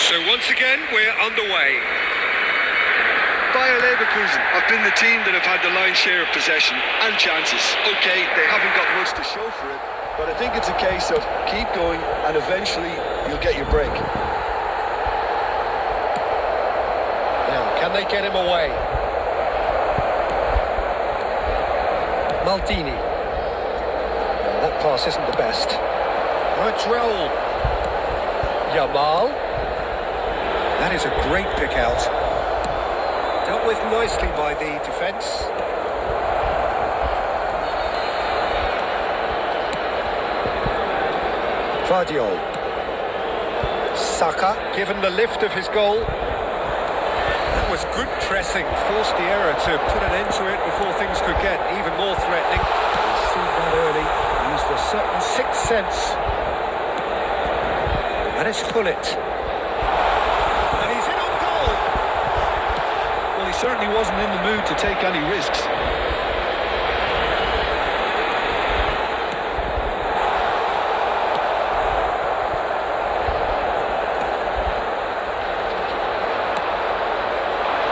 So once again, we're underway. Bayer Leverkusen have been the team that have had the lion's share of possession and chances. Okay, they haven't got much to show for it, but I think it's a case of keep going and eventually you'll get your break. Now, can they get him away? Maldini. Well, that pass isn't the best. Right, Raul. Yamal. That is a great pick out. Dealt with nicely by the defence. Vardiol. Saka, given the lift of his goal. That was good pressing, forced the error to put an end to it before things could get even more threatening. He's seen that early, used a certain sixth sense. And it's Hullet. And he's in on goal. Well, he certainly wasn't in the mood to take any risks.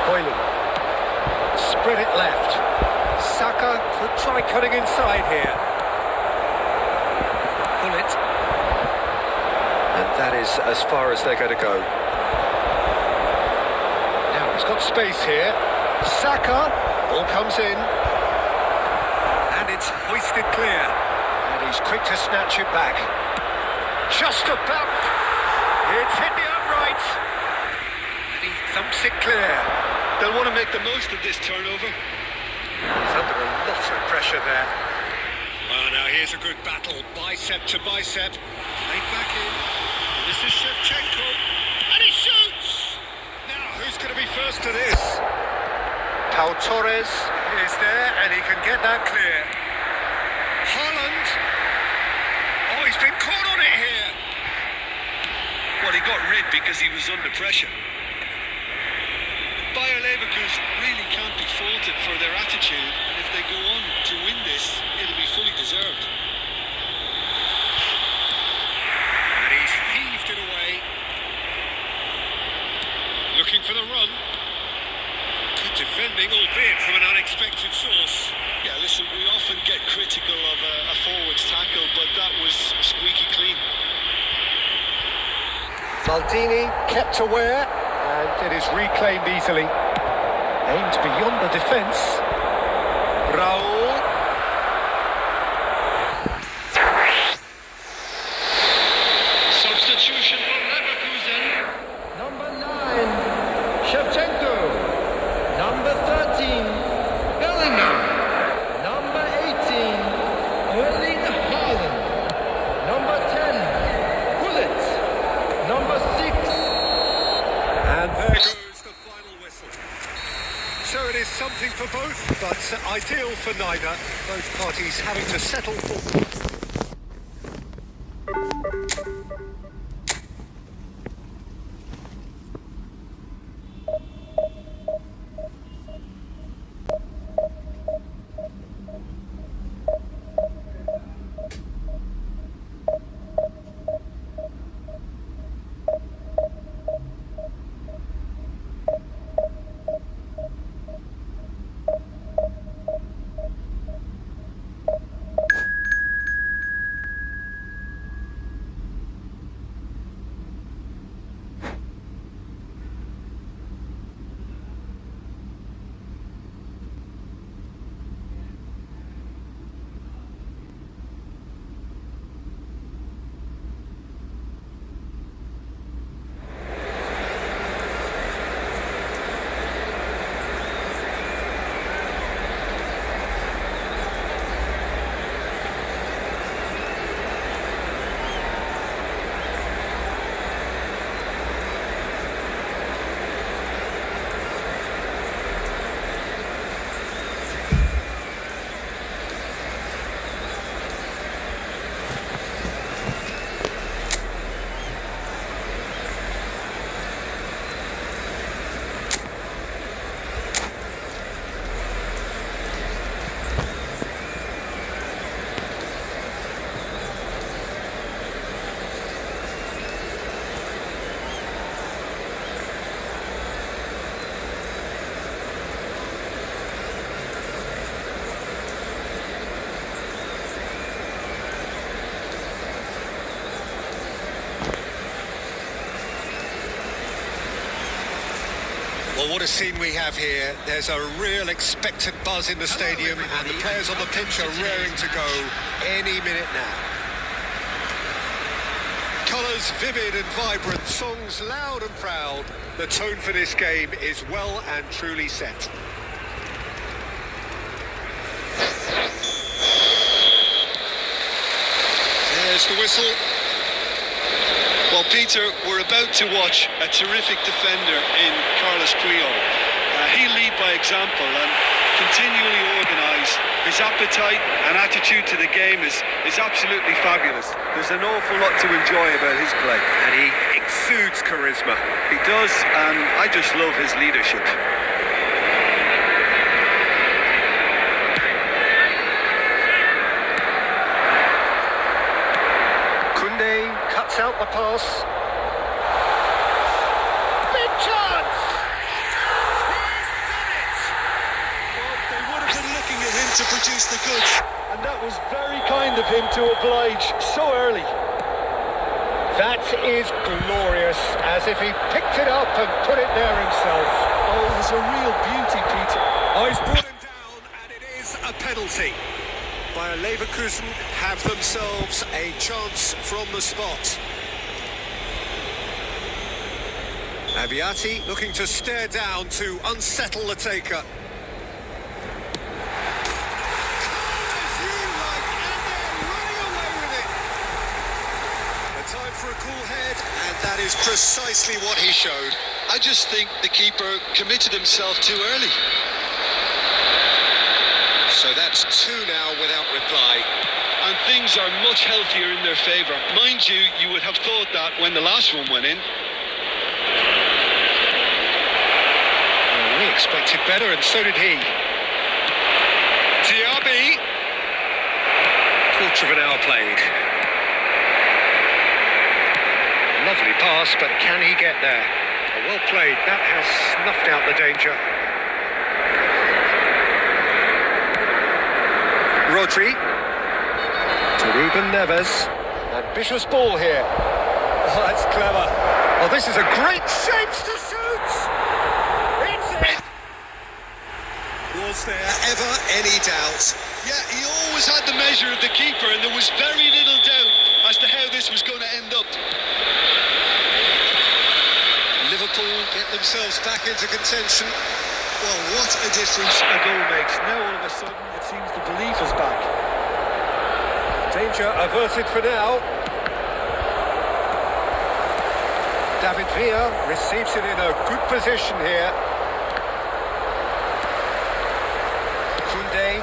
Boylan. Spread it left. Saka could try cutting inside here. Hullet. And that is as far as they're going to go. Now he's got space here. Saka. Ball comes in. And it's hoisted clear. And he's quick to snatch it back. Just about. It's hit the upright. And he thumps it clear. They'll want to make the most of this turnover. He's under a lot of pressure there. Well, now here's a good battle, bicep to bicep. Played back in. This is Shevchenko. And he shoots! Now, who's going to be first to this? Pau Torres is there, and he can get that clear. Haaland. Oh, he's been caught on it here. Well, he got rid because he was under pressure. Bayer Leverkusen really can't be faulted for their attitude, and if they go on to win this, it'll be fully deserved. And he's heaved it away. Looking for the run. Good defending, albeit from an unexpected source. Yeah, listen, we often get critical of a forward's tackle, but that was squeaky clean. Maldini kept aware, and it is reclaimed easily. Aimed beyond the defence. Raul. Substitution for Leverkusen. Number 9, Shevchenko. Number 13, Bellingham. Number 18, Erling Haaland. Number 10, Hullet. Number 6. And there goes the final whistle. So it is something for both, but ideal for neither. Both parties having to settle for... Well, what a scene we have here. There's a real expectant buzz in the stadium, and the players on the pitch are raring to go any minute now. Colours vivid and vibrant, songs loud and proud. The tone for this game is well and truly set. There's the whistle. Well, Peter, we're about to watch a terrific defender in Carlos Puyol. He'll lead by example and continually organise. His appetite and attitude to the game is absolutely fabulous. There's an awful lot to enjoy about his play. And he exudes charisma. He does, and I just love his leadership. Cuts out the pass. Big chance! He's done it! Well, they would have been looking at him to produce the goods. And that was very kind of him to oblige so early. That is glorious, as if he picked it up and put it there himself. Oh, it was a real beauty, Peter. Oh, he's brought him down, and it is a penalty. Bayer Leverkusen have themselves a chance from the spot. Abiati looking to stare down to unsettle the taker. A time for a cool head, and that is precisely what he showed. I just think the keeper committed himself too early. So that's two now without reply. And things are much healthier in their favour. Mind you, you would have thought that when the last one went in. Well, we expected better, and so did he. Diaby. Quarter of an hour played. Lovely pass, but can he get there? Well played. That has snuffed out the danger. Rodri to Ruben Neves. Ambitious ball here. Oh, that's clever. Oh, this is a great chance to shoot. It's it. Was there ever any doubt? Yeah, he always had the measure of the keeper, and there was very little doubt as to how this was going to end up. Liverpool get themselves back into contention. Well, what a difference a goal makes. Now all of a sudden it seems the belief is back. Danger averted for now. David Villa receives it in a good position here. Koundé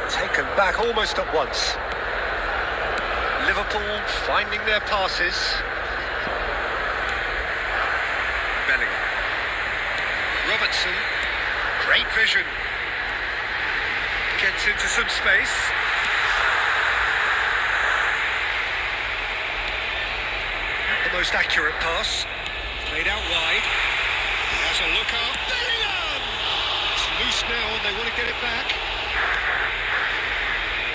taken back almost at once. Liverpool finding their passes. Bellingham. Robertson, great vision. Gets into some space. Not the most accurate pass. Played out wide. He has a look up. Bellingham! It's loose now and they want to get it back.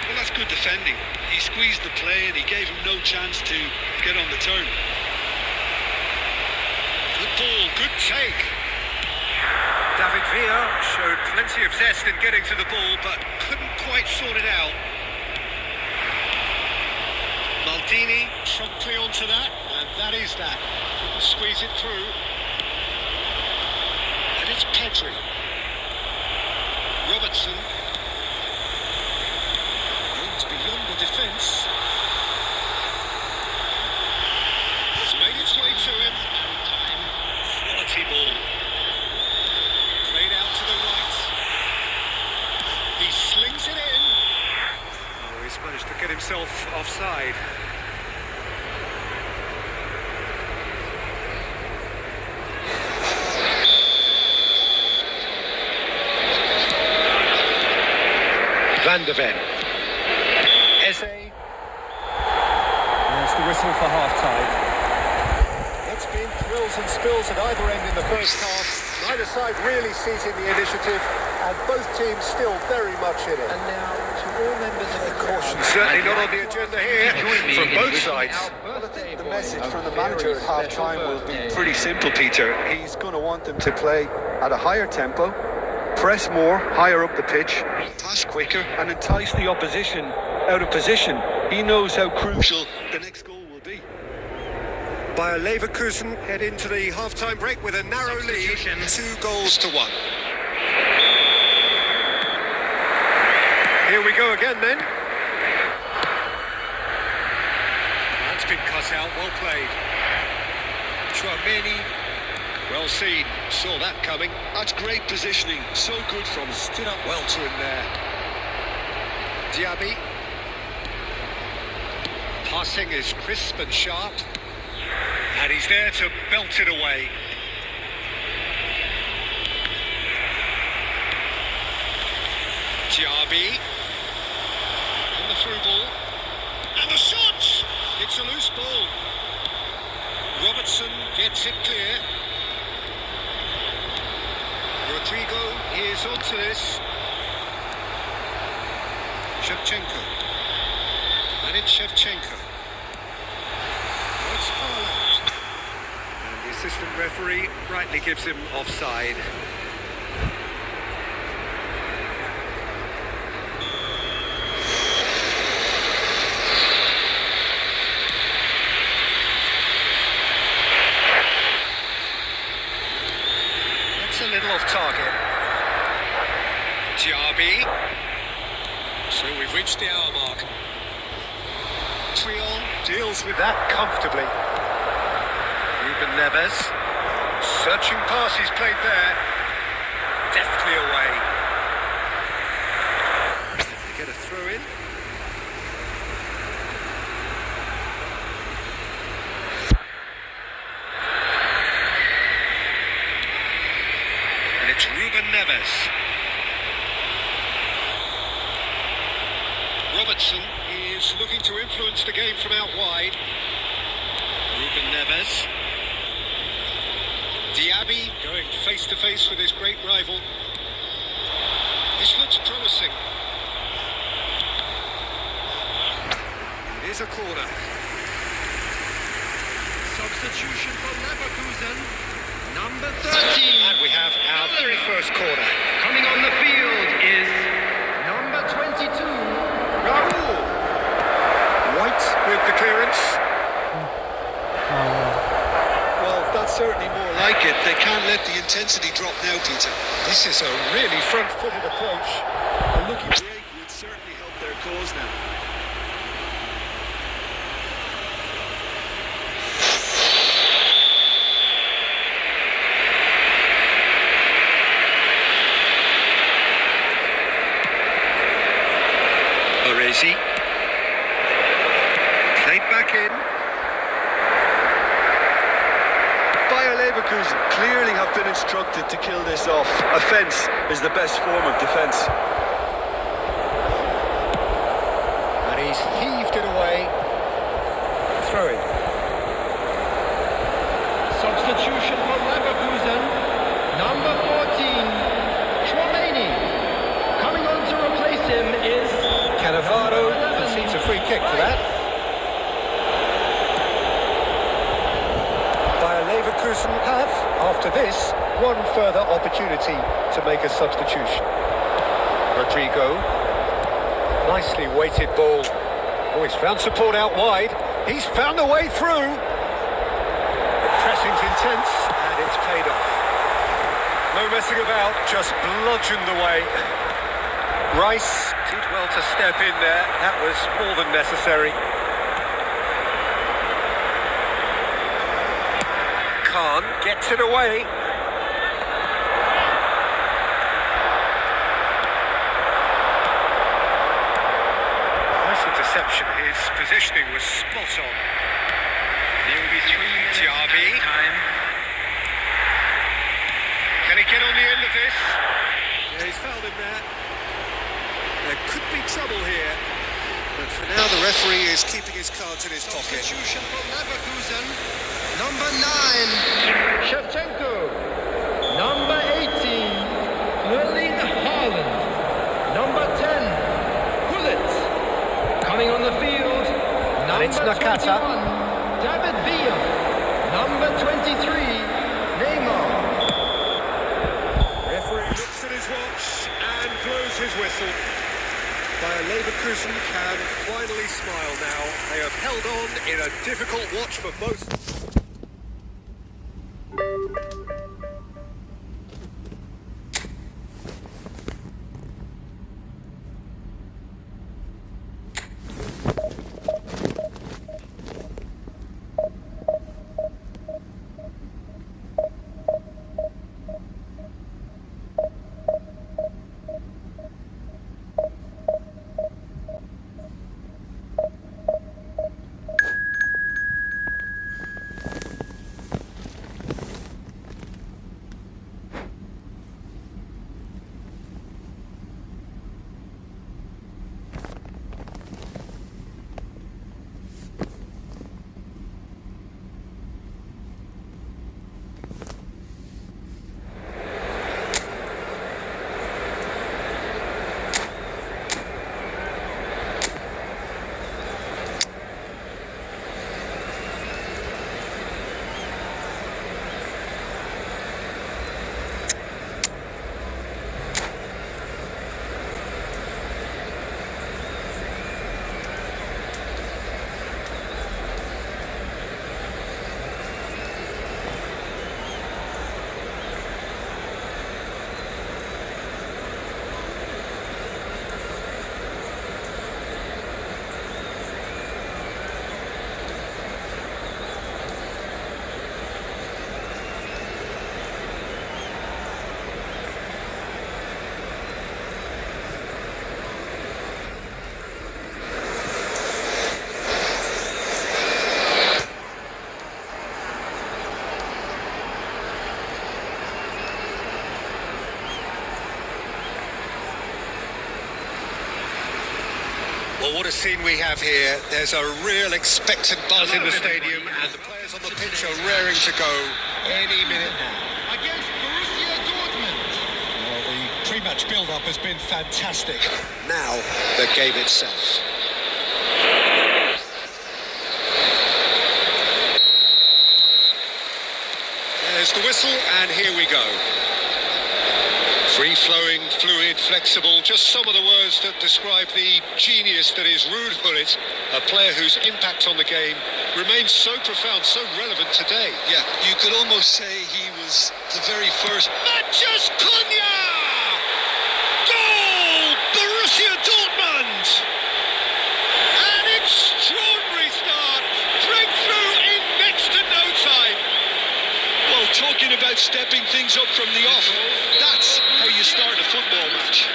Well, that's good defending. He squeezed the play and he gave him no chance to get on the turn. Good ball, good take. David Villa showed plenty of zest in getting to the ball, but couldn't quite sort it out. Maldini promptly onto that, and that is that. Couldn't squeeze it through. And it's Pedri. Robertson. Aims beyond the defence. It's made its way to him. Quality ball. Played out to the right. He slings it in. Oh, he's managed to get himself offside. Van de Ven. Eze. There's the whistle for half-time. It's been thrills and spills at either end in the first half. Neither side really seizing the initiative, and both teams still very much in it. And now, to all members of the Caution Certainly not on the agenda here from both sides. Well, I think the message from the manager at half-time will be pretty simple, Peter. He's going to want them to play at a higher tempo, press more, higher up the pitch, pass quicker, and entice the opposition out of position. He knows how crucial the next goal will be. Bayer Leverkusen head into the half-time break with a narrow lead, 2-1. Here we go again then. That's been cut out, well played. Chouameni, well seen, saw that coming. That's great positioning, so good from him. Stood up well to him there. Diaby. Passing is crisp and sharp. And he's there to belt it away. Diaby. And the through ball. And the shot! It's a loose ball. Robertson gets it clear. Rodrigo is onto this. Shevchenko. And it's Shevchenko. It's Haaland. And the assistant referee rightly gives him offside. That's a little off target. Diaby. So we've reached the hour mark. Triol deals with that comfortably. Ruben Neves. Searching pass he's played there. Deftly away. They get a throw in. And it's Ruben Neves. Robertson is looking to influence the game from out wide. Ruben Neves. Diaby going face to face with his great rival. This looks promising. It is a corner. Substitution for Leverkusen. Number 13. And we have our very first corner. Coming on the field is number 22. Raul. White with the clearance. Well, that's certainly more like it. They can't let the intensity drop now, Peter. This is a really front-footed approach. A lucky break would certainly help their cause now. Orezi. Played back in. Bayer Leverkusen clearly have been instructed to kill this off. Offence is the best form of defence. And he's heaved it away. Throw in. Substitution for Leverkusen. Number 14. Chouameni. Coming on to replace him is Cannavaro concedes a free kick for that. Bayer Leverkusen have, after this, one further opportunity to make a substitution. Rodrigo. Nicely weighted ball. Oh, he's found support out wide. He's found the way through. The pressing's intense, and it's paid off. No messing about, just bludgeoned the way. Rice did well to step in there. That was more than necessary. Khan gets it away. Nice interception. His positioning was spot on. There will be 3 minutes Diaby. time. Can he get on the end of this? Yeah, he's fouled him there. There could be trouble here, but for now the referee is keeping his cards in his pocket. substitution for Leverkusen. Number 9. Shevchenko. Number 18. Erling Haaland. Number 10. Gullit. Coming Number it's Nakata. 21, David Villa. Number 23, Neymar. Referee looks at his watch and blows his whistle. Bayer Leverkusen can finally smile now. They have held on in a difficult watch for most. Well, what a scene we have here. There's a real expectant buzz in the stadium, and the players on the pitch are raring to go any minute now. Against Borussia Dortmund. Well, the pre-match build-up has been fantastic. Now, the game itself. There's the whistle, and here we go. Free-flowing, fluid, flexible, just some of the words that describe the genius that is Ruud Gullit, a player whose impact on the game remains so profound, so relevant today. Yeah, you could almost say he was the very first. Mathias Cunha! Goal! Borussia Dortmund! An extraordinary start, breakthrough in next to no time. Well, talking about stepping things up from the off, that's how you start a football match.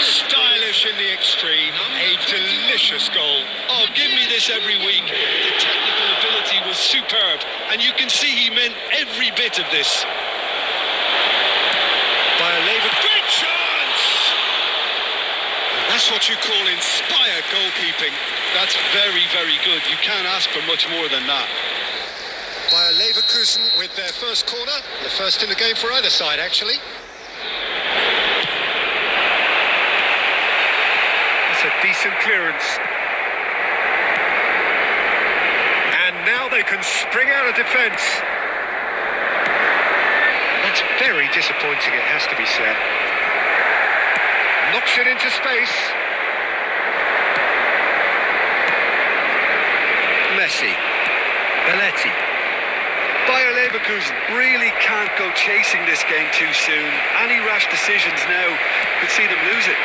Stylish in the extreme, a delicious goal. Oh, give me this every week. The technical ability was superb, and you can see he meant every bit of this. Bayer Leverkusen, great chance! And that's what you call inspired goalkeeping. That's very, very good. You can't ask for much more than that. Bayer Leverkusen with their first corner, the first in the game for either side, actually. That's a decent clearance. And now they can spring out of defence. That's very disappointing, it has to be said. Knocks it into space. Messi. Belletti. Bayer Leverkusen really can't go chasing this game too soon. Any rash decisions now could see them lose it.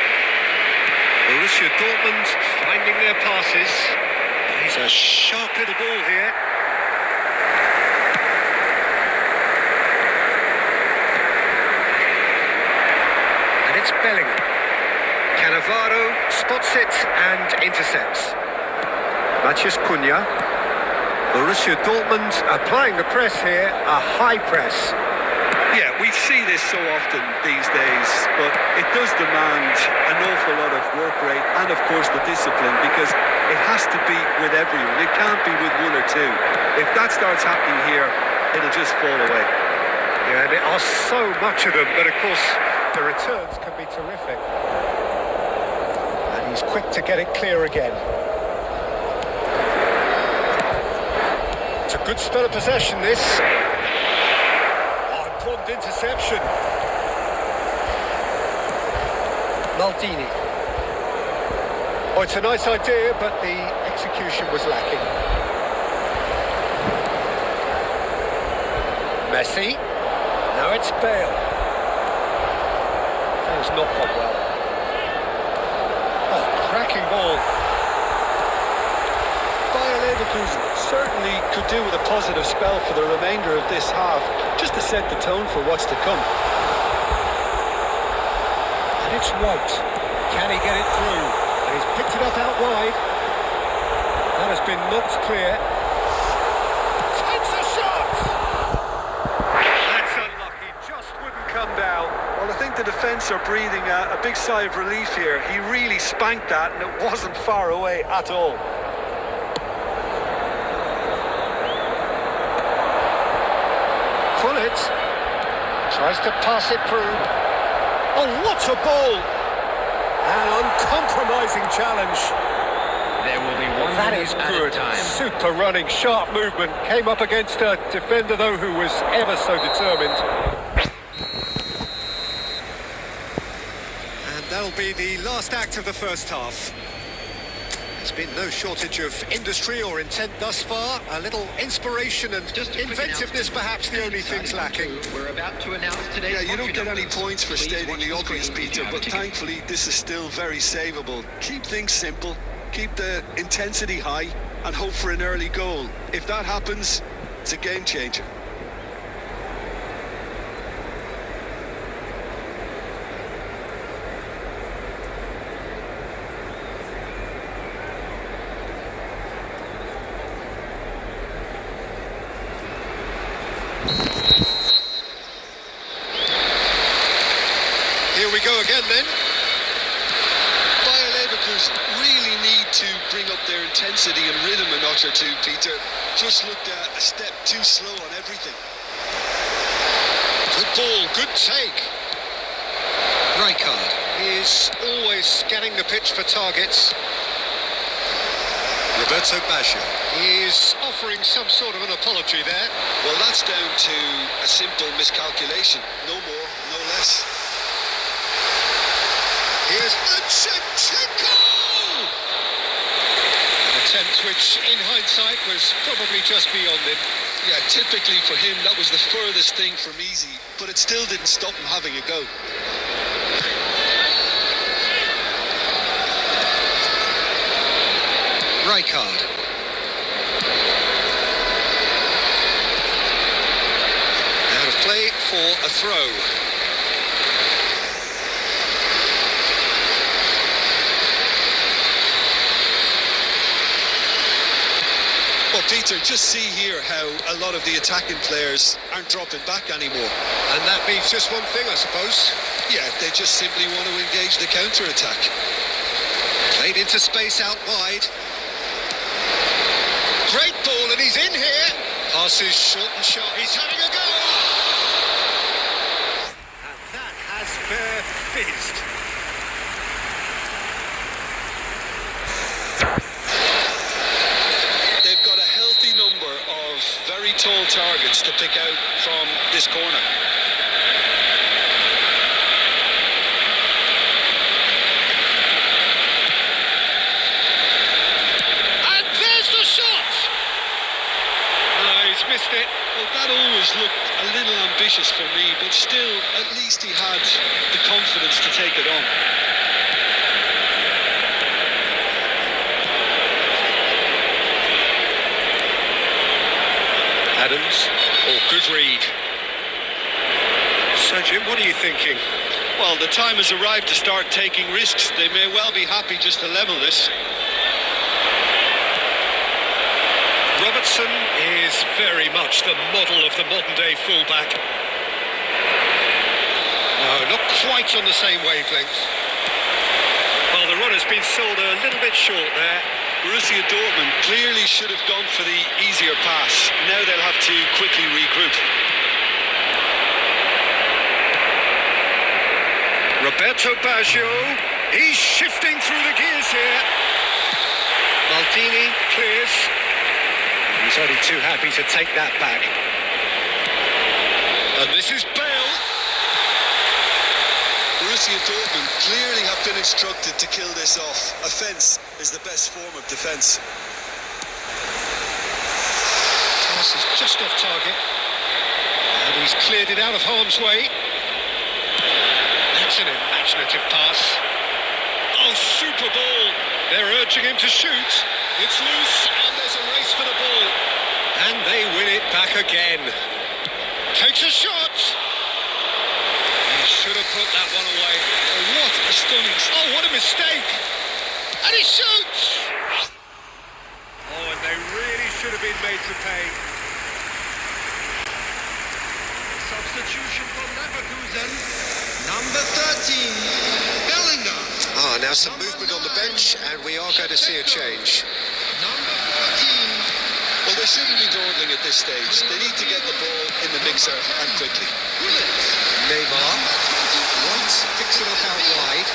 Borussia Dortmund finding their passes. He's a sharp little ball here. And it's Bellingham. Cannavaro spots it and intercepts. Matheus Cunha. Borussia Dortmund applying the press here, a high press. Yeah, we see this so often these days, but it does demand an awful lot of work rate and, of course, the discipline, because it has to be with everyone. It can't be with one or two. If that starts happening here, it'll just fall away. Yeah, there are so much of them, but of course, the returns can be terrific. And he's quick to get it clear again. Good spell of possession, this. Oh, important interception. Maldini. Oh, it's a nice idea, but the execution was lacking. Messi. Now it's Bale. That was not gone well. Oh, cracking ball. Bayer Leverkusen certainly could do with a positive spell for the remainder of this half, just to set the tone for what's to come. And it's White. Can he get it through? And he's picked it up out wide. That has been knocked clear. Takes a shot! That's unlucky, just wouldn't come down. Well, I think the defence are breathing a big sigh of relief here. He really spanked that, and it wasn't far away at all. Pullet tries to pass it through. Oh, what a ball! An uncompromising challenge. There will be one That minute is at good. a time. Super running, sharp movement. Came up against a defender, though, who was ever so determined. And that'll be the last act of the first half. There's been no shortage of industry or intent thus far. A little inspiration and Just a quick inventiveness, announcement. perhaps the only things lacking. We're about to announce today's Yeah, you don't get any numbers. points for Please stating watch the the obvious, screen if you Peter, have a but ticket. thankfully this is still very savable. Keep things simple, keep the intensity high, and hope for an early goal. If that happens, it's a game changer. Here we go again, then. Bayer Leverkusen really need to bring up their intensity and rhythm a notch or two, Peter. Just looked a step too slow on everything. Good ball, good take. Rijkaard is always scanning the pitch for targets. Roberto Baggio is offering some sort of an apology there. Well, that's down to a simple miscalculation. No more, no less. Here's Shevchenko! An attempt which, in hindsight, was probably just beyond him. Yeah, typically for him, that was the furthest thing from easy, but it still didn't stop him having a go. Rijkaard. Out of play for a throw. Well, Peter, just see here how a lot of the attacking players aren't dropping back anymore. And that means just one thing, I suppose. Yeah, they just simply want to engage the counter-attack. Played into space out wide. Great ball, and he's in here. Passes short and sharp. He's having a go. And that has fair fizzed. They've got a healthy number of very tall targets to pick out from this corner. And there's the shot. No, he's missed it. Well, that always looked a little ambitious for me, but still, at least he had the confidence to take it on. Adams. Oh, good read. So, Jim, what are you thinking? Well, the time has arrived to start taking risks. They may well be happy just to level this. Robertson is very much the model of the modern-day fullback. No, not quite on the same wavelength. Well, the run has been sold a little bit short there. Borussia Dortmund clearly should have gone for the easier pass. Now they'll have to quickly regroup. Roberto Baggio, he's shifting through the gears here. Maldini clears. He's He's only too happy to take that back. And this is Bale. Borussia Dortmund clearly have been instructed to kill this off. Offence is the best form of defence. Pass is just off target. And he's cleared it out of harm's way. That's an imaginative pass. Oh, super ball. They're urging him to shoot. It's loose and there's a race for the ball. And they win it back again. Takes a shot. He should have put that one away. Oh, what a stunning... Oh, what a mistake. And he shoots. Oh, and they really should have been made to pay. Substitution from Leverkusen. Number 13, Bellingham. Now some movement on the bench, and we are going to see a change. Number 14. Well, they shouldn't be dawdling at this stage. They need to get the ball in the mixer and quickly. Neymar. Once picks it up out wide.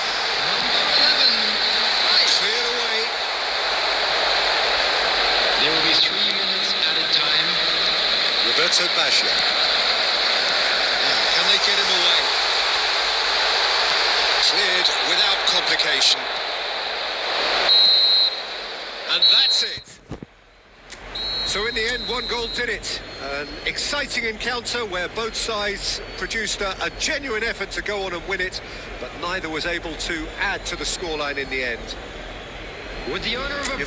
Number 11. Cleared away. There will be 3 minutes added time. Roberto Baggio. Now, can they get him away? Cleared without complication. And that's it. So in the end, 1 goal did it. An exciting encounter where both sides produced a genuine effort to go on and win it, but neither was able to add to the scoreline in the end. With the owner of a